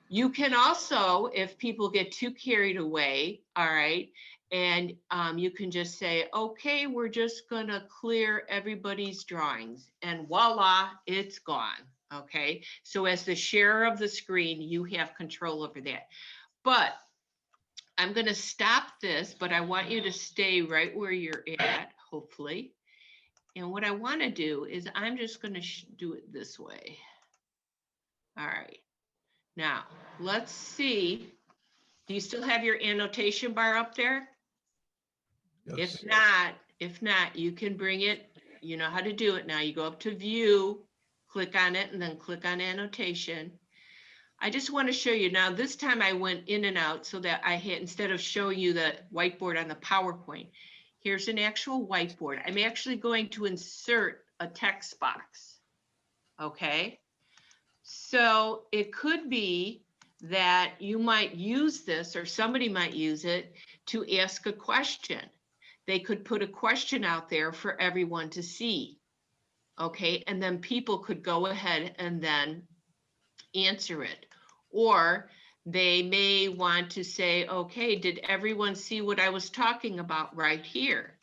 A: You can also, if people get too carried away, all right, and you can just say, okay, we're just gonna clear everybody's drawings, and voila, it's gone. Okay, so as the sharer of the screen, you have control over that. But I'm going to stop this, but I want you to stay right where you're at, hopefully. And what I want to do is I'm just going to do it this way. All right. Now, let's see. Do you still have your annotation bar up there?
B: Yes.
A: If not, you can bring it. You know how to do it now. You go up to view, click on it, and then click on annotation. I just want to show you now, this time I went in and out so that I had, instead of showing you the whiteboard on the PowerPoint, here's an actual whiteboard. I'm actually going to insert a text box. Okay. So it could be that you might use this, or somebody might use it to ask a question. They could put a question out there for everyone to see. Okay. And then people could go ahead and then answer it. Or They may want to say, okay, did everyone see what I was talking about right here?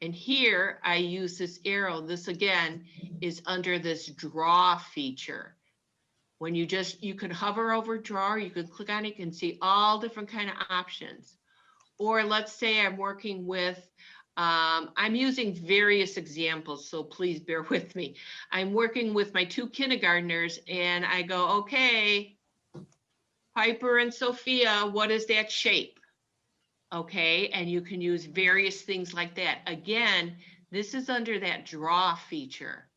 A: And here I use this arrow. This again is under this draw feature. When you can hover over draw, you can click on it, you can see all different kind of options. Or let's say I'm working with, I'm using various examples, so please bear with me. I'm working with my 2 kindergartners and I go, okay, Piper and Sophia, what is that shape? Okay, and you can use various things like that. Again, this is under that draw feature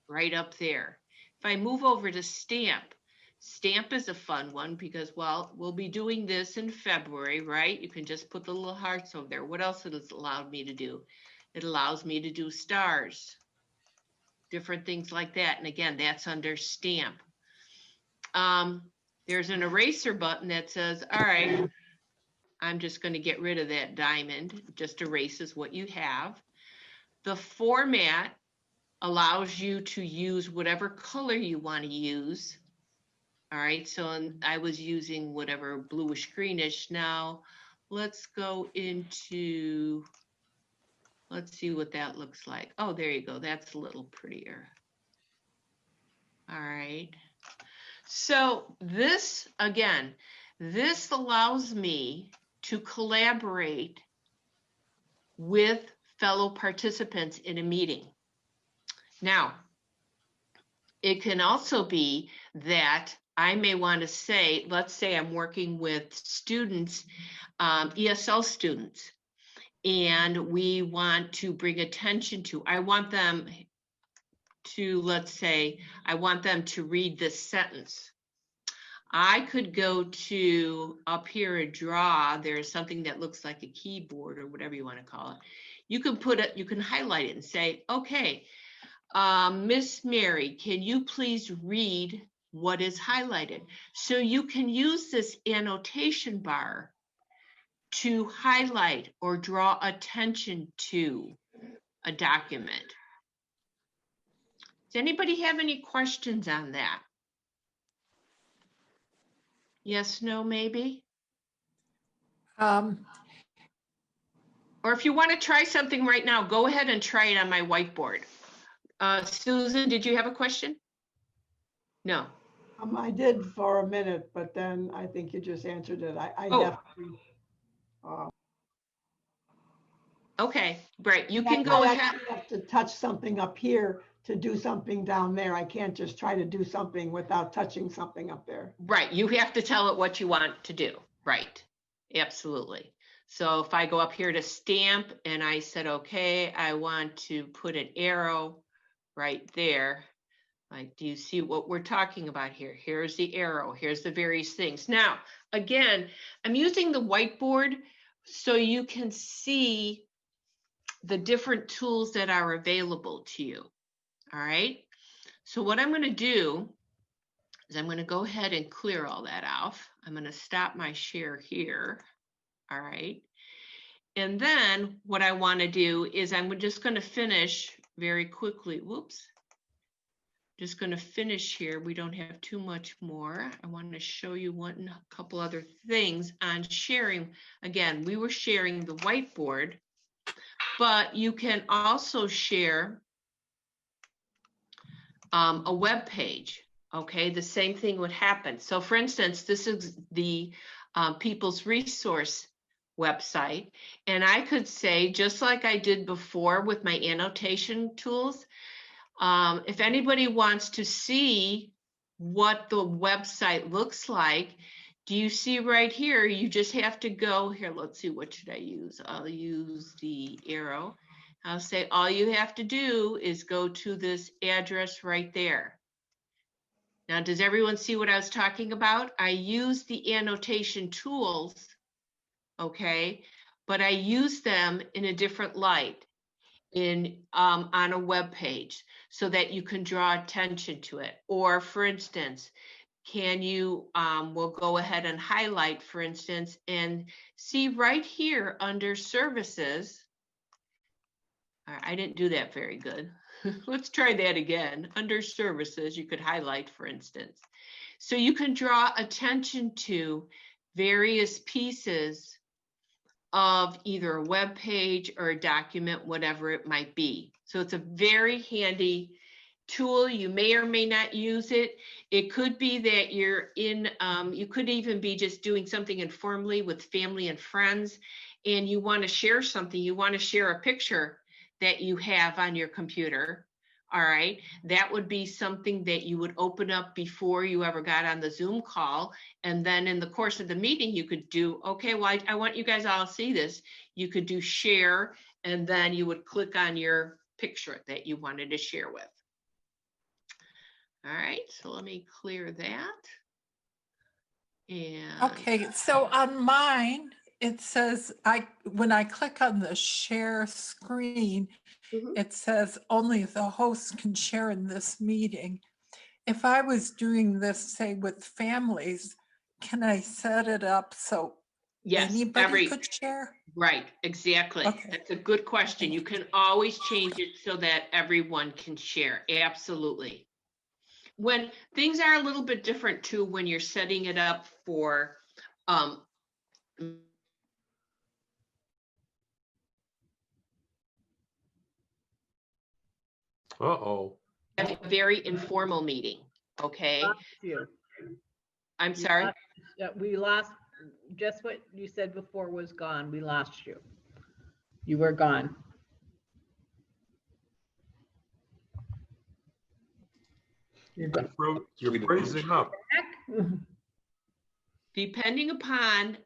A: right up there. If I move over to stamp, stamp is a fun one because, well, we'll be doing this in February, right? You can just put the little hearts over there. What else has it allowed me to do? It allows me to do stars, different things like that. And again, that's under stamp. There's an eraser button that says, all right, I'm just going to get rid of that diamond. It just erases what you have. The format allows you to use whatever color you want to use. All right, so I was using whatever bluish greenish. Now let's go into, let's see what that looks like. Oh, there you go. That's a little prettier. All right. So this, again, this allows me to collaborate with fellow participants in a meeting. Now, it can also be that I may want to say, let's say I'm working with students, ESL students, and we want to bring attention to, I want them to, let's say, I want them to read this sentence. I could go to up here and draw, there's something that looks like a keyboard or whatever you want to call it. You can put it, you can highlight it and say, okay, Miss Mary, can you please read what is highlighted? So you can use this annotation bar to highlight or draw attention to a document. Does anybody have any questions on that? Yes, no, maybe? Or if you want to try something right now, go ahead and try it on my whiteboard. Susan, did you have a question? No.
C: I did for a minute, but then I think you just answered it. I
A: Oh.
C: definitely.
A: Okay, great. You can
C: I
A: go ahead.
C: actually have to touch something up here to do something down there. I can't just try to do something without touching something up there.
A: Right, you have to tell it what you want to do. Right, absolutely. So if I go up here to stamp and I said, okay, I want to put an arrow right there. Like, do you see what we're talking about here? Here's the arrow, here's the various things. Now, again, I'm using the whiteboard so you can see the different tools that are available to you. All right, so what I'm going to do is I'm going to go ahead and clear all that off. I'm going to stop my share here. All right, and then what I want to do is I'm just going to finish very quickly. Whoops. Just going to finish here. We don't have too much more. I want to show you a couple other things on sharing. Again, we were sharing the whiteboard, but you can also share a web page. Okay, the same thing would happen. So for instance, this is the People's Resource website. And I could say, just like I did before with my annotation tools, if anybody wants to see what the website looks like, do you see right here? You just have to go here. Let's see, what should I use? I'll use the arrow. I'll say all you have to do is go to this address right there. Now, does everyone see what I was talking about? I use the annotation tools, okay, but I use them in a different light on a web page so that you can draw attention to it. Or for instance, can you, we'll go ahead and highlight, for instance, and see right here under services. All right, I didn't do that very good. Let's try that again. Under services, you could highlight, for instance. So you can draw attention to various pieces of either a web page or a document, whatever it might be. So it's a very handy tool. You may or may not use it. It could be that you're in, you could even be just doing something informally with family and friends, and you want to share something. You want to share a picture that you have on your computer. All right, that would be something that you would open up before you ever got on the Zoom call. And then in the course of the meeting, you could do, okay, well, I want you guys all to see this. You could do share, and then you would click on your picture that you wanted to share with. All right, so let me clear that. And
G: Okay, so on mine, it says when I click on the share screen,
A: Mhm.
G: it says only the host can share in this meeting. If I was doing this, say, with families, can I set it up so
A: yes,
G: anybody could share?
A: right, exactly.
G: Okay.
A: That's a good question. You can always change it so that everyone can share. Absolutely. When things are a little bit different too, when you're setting it up for
D: Uh-oh.
A: a very informal meeting, okay?
E: Lost you.
A: I'm sorry.
E: We lost, just what you said before was gone. We lost you. You were gone.
D: You're freezing up.
A: Depending upon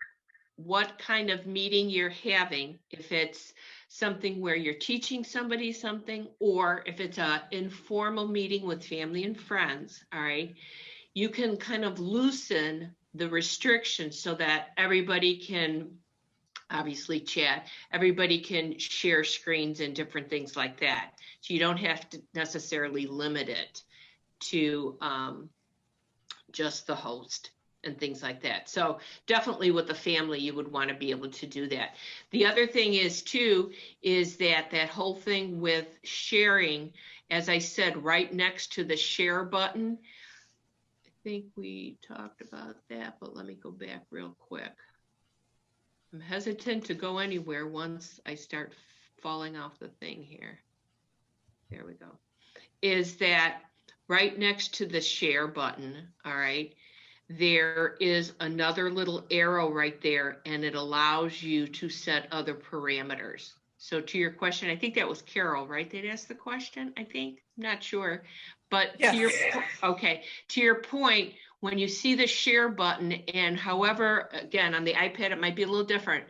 A: what kind of meeting you're having, if it's something where you're teaching somebody something, or if it's an informal meeting with family and friends, all right, you can kind of loosen the restrictions so that everybody can obviously chat, everybody can share screens and different things like that. So you don't have to necessarily limit it to just the host and things like that. So definitely with the family, you would want to be able to do that. The other thing is too, is that whole thing with sharing, as I said, right next to the share button. I think we talked about that, but let me go back real quick. I'm hesitant to go anywhere once I start falling off the thing here. There we go. Is that right next to the share button, all right, there is another little arrow right there, and it allows you to set other parameters. So to your question, I think that was Carol, right? They'd ask the question, I think, I'm not sure. But
G: Yes.
A: To your point, when you see the share button, and however, again, on the iPad, it might be a little different,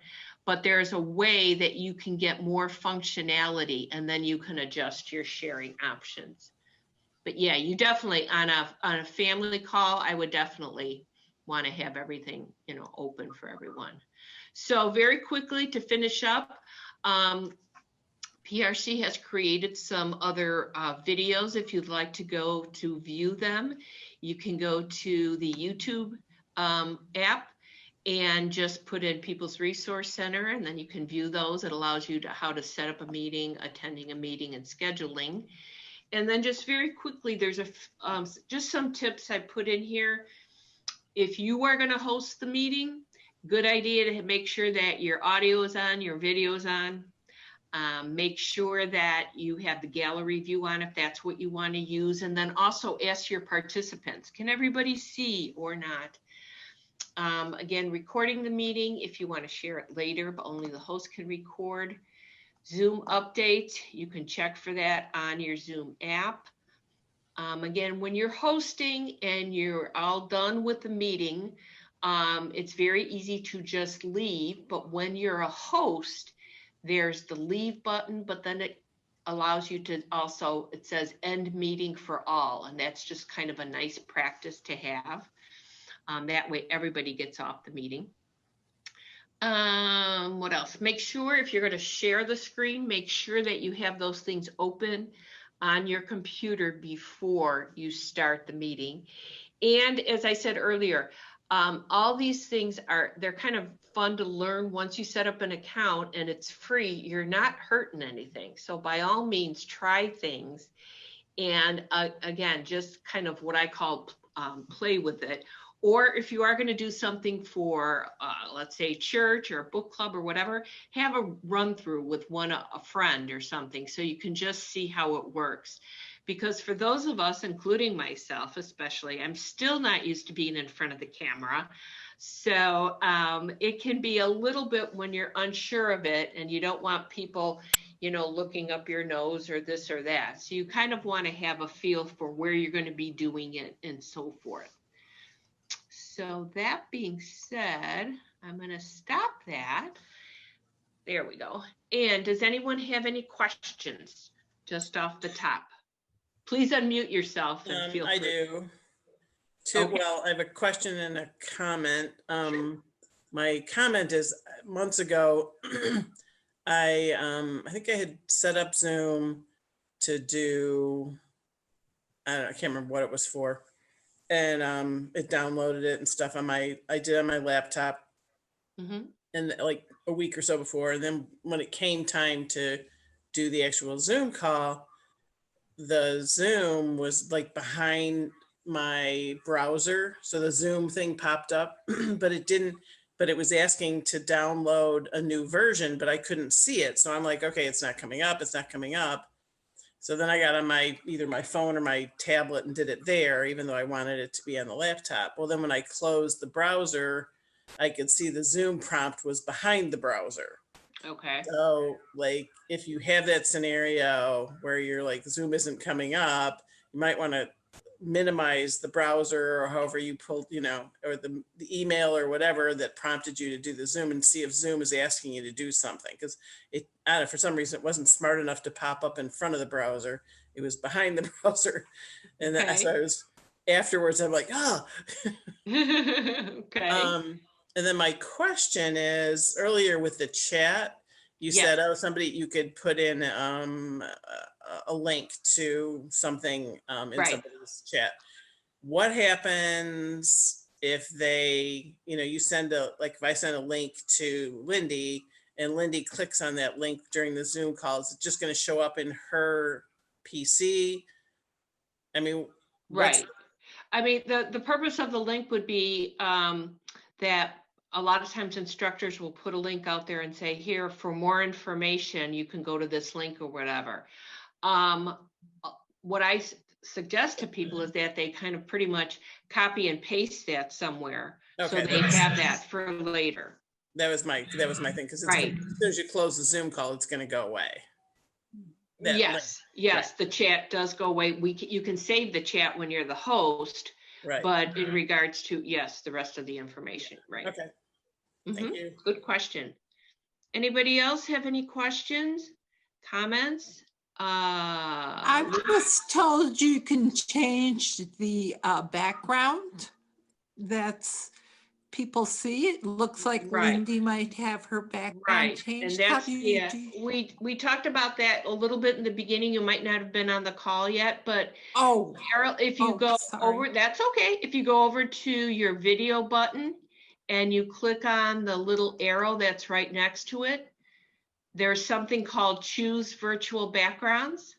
A: but there's a way that you can get more functionality, and then you can adjust your sharing options. But yeah, you definitely, on a family call, I would definitely want to have everything, open for everyone. So very quickly to finish up, PRC has created some other videos. If you'd like to go to view them, you can go to the YouTube app and just put in People's Resource Center, and then you can view those. It allows you how to set up a meeting, attending a meeting, and scheduling. And then just very quickly, there's just some tips I put in here. If you are going to host the meeting, good idea to make sure that your audio is on, your video is on. Make sure that you have the gallery view on if that's what you want to use. And then also ask your participants, can everybody see or not? Again, recording the meeting if you want to share it later, but only the host can record. Zoom updates, you can check for that on your Zoom app. Again, when you're hosting and you're all done with the meeting, it's very easy to just leave. But when you're a host, there's the leave button, but then it allows you to also, it says end meeting for all. And that's just kind of a nice practice to have. That way everybody gets off the meeting. What else? Make sure if you're going to share the screen, make sure that you have those things open on your computer before you start the meeting. And as I said earlier, All these things they're kind of fun to learn once you set up an account and it's free. You're not hurting anything. So by all means, try things. And again, just kind of what I call play with it. Or if you are going to do something for, let's say, church or a book club or whatever, have a run through with a friend or something so you can just see how it works. Because for those of us, including myself especially, I'm still not used to being in front of the camera. So it can be a little bit when you're unsure of it and you don't want people, looking up your nose or this or that. So you kind of want to have a feel for where you're going to be doing it and so forth. So that being said, I'm going to stop that. There we go. And does anyone have any questions just off the top? Please unmute yourself and feel free.
F: I do.
A: Okay.
F: Well, I have a question and a comment. My comment is months ago, I think I had set up Zoom to do, I can't remember what it was for. And it downloaded it and stuff I did on my laptop.
A: Mm-hmm.
F: And like a week or so before. And then when it came time to do the actual Zoom call, the Zoom was like behind my browser. So the Zoom thing popped up, but it was asking to download a new version, but I couldn't see it. So I'm like, okay, it's not coming up. It's not coming up. So then I got on either my phone or my tablet and did it there, even though I wanted it to be on the laptop. Well, then when I closed the browser, I could see the Zoom prompt was behind the browser.
A: Okay.
F: So like, if you have that scenario where you're like, Zoom isn't coming up, you might want to minimize the browser or however you pulled, or the email or whatever that prompted you to do the Zoom and see if Zoom is asking you to do something. Because I don't know, for some reason, it wasn't smart enough to pop up in front of the browser. It was behind the browser. And
A: Okay.
F: so I was, afterwards, I'm like, oh.
A: Okay.
F: And then my question is, earlier with the chat, you said, somebody, you could put in a link to something in
A: Right.
F: somebody's chat. What happens if they, you send if I send a link to Lindy and Lindy clicks on that link during the Zoom call, is it just going to show up in her PC? I mean,
A: right. I mean, the purpose of the link would be that a lot of times instructors will put a link out there and say, here, for more information, you can go to this link or whatever. What I suggest to people is that they kind of pretty much copy and paste that somewhere. Okay, so they have that for later.
F: That was my thing, because right. As soon as you close the Zoom call, it's going to go away.
A: Yes, right. The chat does go away. You can save the chat when you're the host, right? But in regards to, the rest of the information, right?
F: Okay. Thank you.
A: Good question. Anybody else have any questions, comments?
G: I was told you can change the background. That's people see. It looks like Lindy might have her background changed.
A: And that's we talked about that a little bit in the beginning. You might not have been on the call yet, but Carol, if you go over, that's okay. If you go over to your video button and you click on the little arrow that's right next to it, there's something called choose virtual backgrounds.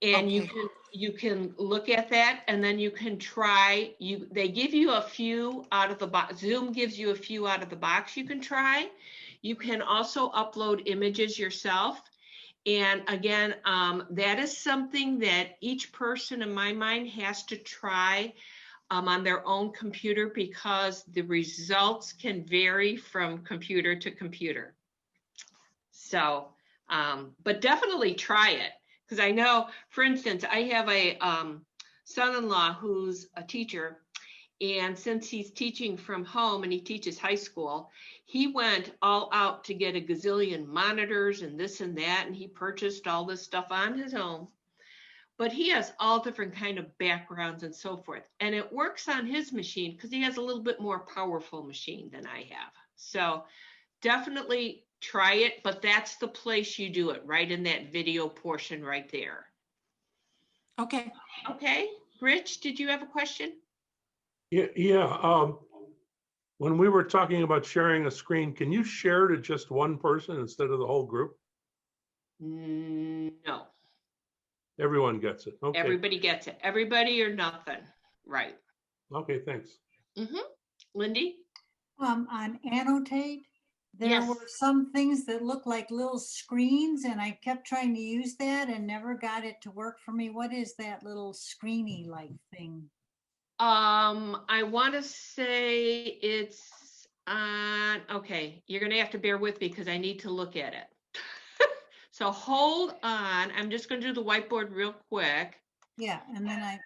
A: And you can look at that, and then you can try, they give you a few out of the box. Zoom gives you a few out of the box you can try. You can also upload images yourself. And again, that is something that each person in my mind has to try on their own computer, because the results can vary from computer to computer. So, but definitely try it. Because I know, for instance, I have a son-in-law who's a teacher, and since he's teaching from home and he teaches high school, he went all out to get a gazillion monitors and this and that, and he purchased all this stuff on his own. But he has all different kind of backgrounds and so forth, and it works on his machine because he has a little bit more powerful machine than I have. So definitely try it, but that's the place you do it, right in that video portion right there.
G: Okay.
A: Okay. Rich, did you have a question?
D: Yeah. When we were talking about sharing a screen, can you share to just one person instead of the whole group?
A: No,
D: Everyone gets it. Okay.
A: everybody gets it. Everybody or nothing. Right.
D: Okay, thanks.
A: Lindy?
I: On annotate, there
A: Yes.
I: were some things that looked like little screens and I kept trying to use that and never got it to work for me. What is that little screeny like thing?
A: I want to say it's on, okay, you're gonna have to bear with me because I need to look at it. So hold on, I'm just gonna do the whiteboard real quick.
I: Yeah,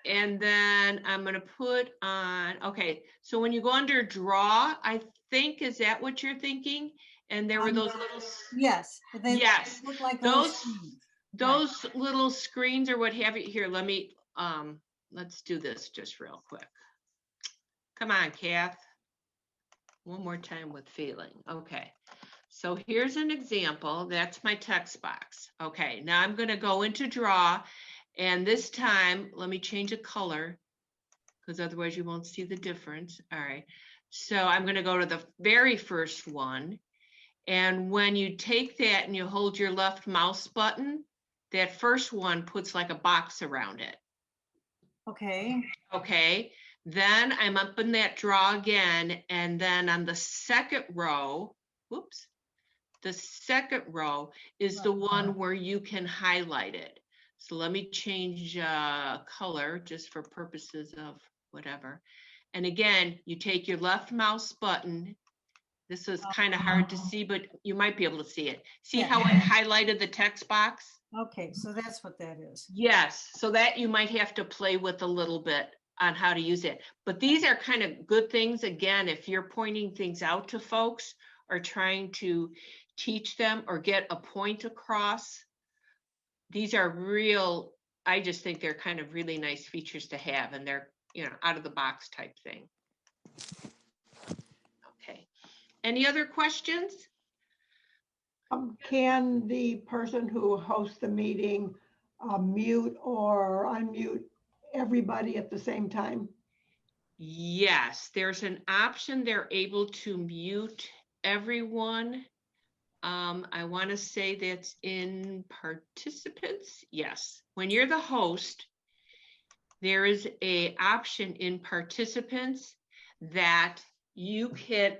A: And then I'm gonna put on, okay, so when you go under draw, I think, is that what you're thinking? And there were those little.
I: Yes.
A: Yes,
I: Look like
A: those little screens or what have you. Here, let me, let's do this just real quick. Come on, Kath. One more time with feeling. Okay, so here's an example. That's my text box. Okay, now I'm gonna go into draw. And this time, let me change a color because otherwise you won't see the difference. All right. So I'm going to go to the very first one. And when you take that and you hold your left mouse button, that first one puts like a box around it.
I: Okay.
A: Okay. Then I'm up in that draw again. And then on the second row, whoops, the second row is the one where you can highlight it. So let me change color just for purposes of whatever. And again, you take your left mouse button. This is kind of hard to see, but you might be able to see it. See how I highlighted the text box?
I: Okay, so that's what that is.
A: Yes, so that you might have to play with a little bit on how to use it. But these are kind of good things. Again, if you're pointing things out to folks or trying to teach them or get a point across, these are real, I just think they're kind of really nice features to have, and they're, you know, out of the box type thing. Okay. Any other questions?
C: Can the person who hosts the meeting mute or unmute everybody at the same time?
A: Yes, there's an option. They're able to mute everyone. I want to say that's in participants. Yes, when you're the host, there is a option in participants that you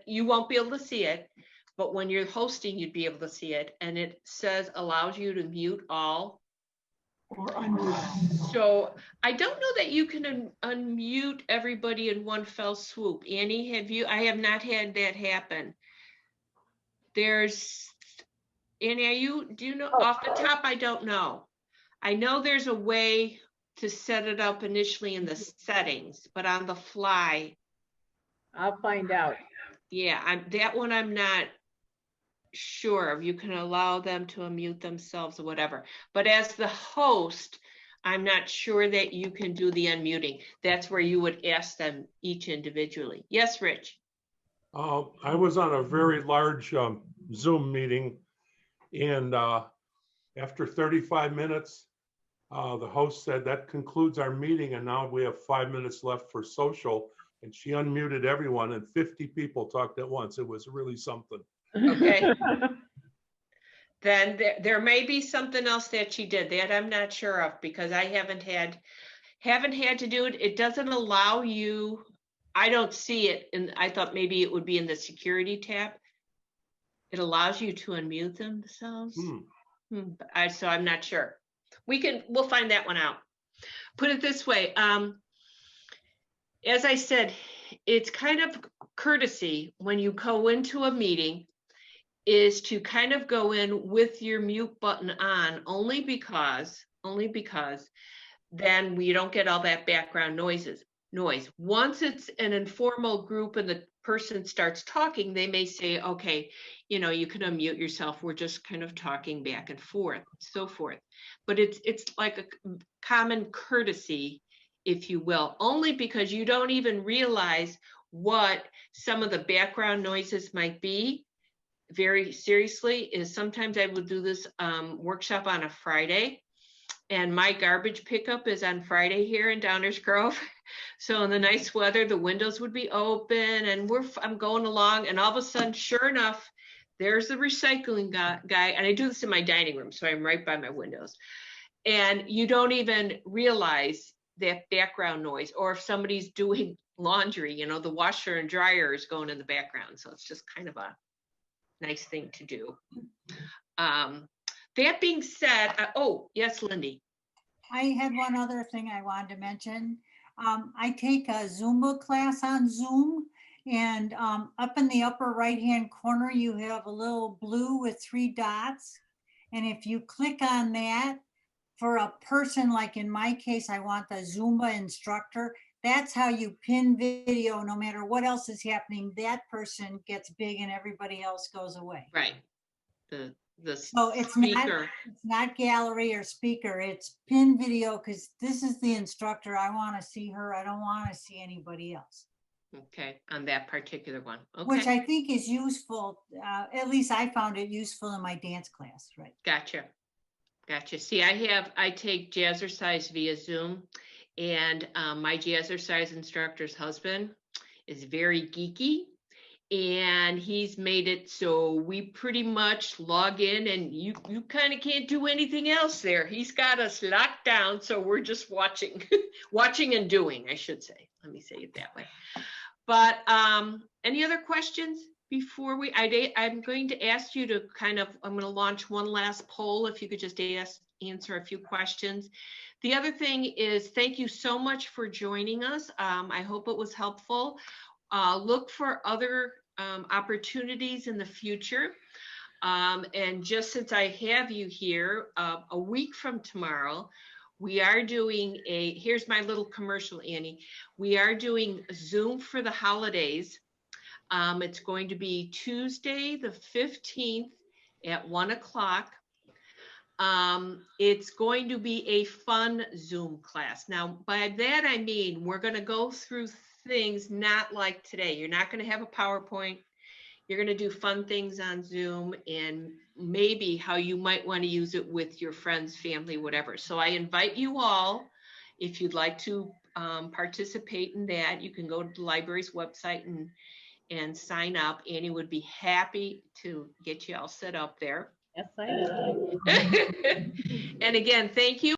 A: won't be able to see it, but when you're hosting, you'd be able to see it. And it says allows you to mute all.
C: Or unmute.
A: So I don't know that you can unmute everybody in one fell swoop. Annie, I have not had that happen. Annie, do you know off the top? I don't know. I know there's a way to set it up initially in the settings, but on the fly.
E: I'll find out.
A: Yeah, that one I'm not sure of. You can allow them to unmute themselves or whatever. But as the host, I'm not sure that you can do the unmuting. That's where you would ask them each individually. Yes, Rich?
D: I was on a very large Zoom meeting, and after 35 minutes, the host said, that concludes our meeting, and now we have 5 minutes left for social. And she unmuted everyone, and 50 people talked at once. It was really something.
A: Okay. Then there may be something else that she did that I'm not sure of, because I haven't had to do it. It doesn't allow you. I don't see it, and I thought maybe it would be in the security tab. It allows you to unmute themselves. So I'm not sure. We'll find that one out. Put it this way. As I said, it's kind of courtesy when you go into a meeting is to kind of go in with your mute button on, only because then we don't get all that background noise. Once it's an informal group and the person starts talking, they may say, okay, you know, you can unmute yourself. We're just kind of talking back and forth, so forth. But it's like a common courtesy, if you will, only because you don't even realize what some of the background noises might be. Very seriously, is sometimes I would do this workshop on a Friday, and my garbage pickup is on Friday here in Downers Grove. So in the nice weather, the windows would be open and I'm going along and all of a sudden, sure enough, there's the recycling guy. And I do this in my dining room, so I'm right by my windows. And you don't even realize that background noise, or if somebody's doing laundry, you know, the washer and dryer is going in the background. So it's just kind of a nice thing to do. That being said, oh, yes, Lindy.
I: I had one other thing I wanted to mention. I take a Zumba class on Zoom, and up in the upper right-hand corner, you have a little blue with 3 dots. And if you click on that, for a person, like in my case, I want the Zumba instructor. That's how you pin video, no matter what else is happening, that person gets big and everybody else goes away.
A: Right. The
I: So it's
A: speaker.
I: not gallery or speaker, it's pin video, because this is the instructor. I want to see her. I don't want to see anybody else.
A: Okay, on that particular one. Okay.
I: Which I think is useful. At least I found it useful in my dance class, right?
A: Gotcha. Gotcha. See, I take jazzercise via Zoom, and my jazzercise instructor's husband is very geeky, and he's made it so we pretty much log in and you kind of can't do anything else there. He's got us locked down, so we're just watching, watching and doing, I should say. Let me say it that way. But any other questions? Before I'm going to ask you to I'm going to launch one last poll. If you could just answer a few questions. The other thing is, thank you so much for joining us. I hope it was helpful. Look for other opportunities in the future. And just since I have you here, a week from tomorrow, we are doing here's my little commercial, Annie. We are doing Zoom for the holidays. It's going to be Tuesday, the 15th at 1 o'clock. It's going to be a fun Zoom class. Now, by that, I mean, we're going to go through things not like today. You're not going to have a PowerPoint. You're going to do fun things on Zoom and maybe how you might want to use it with your friends, family, whatever. So I invite you all, if you'd like to participate in that, you can go to the library's website and sign up. Annie would be happy to get you all set up there.
E: Yes, I am.
A: And again, thank you.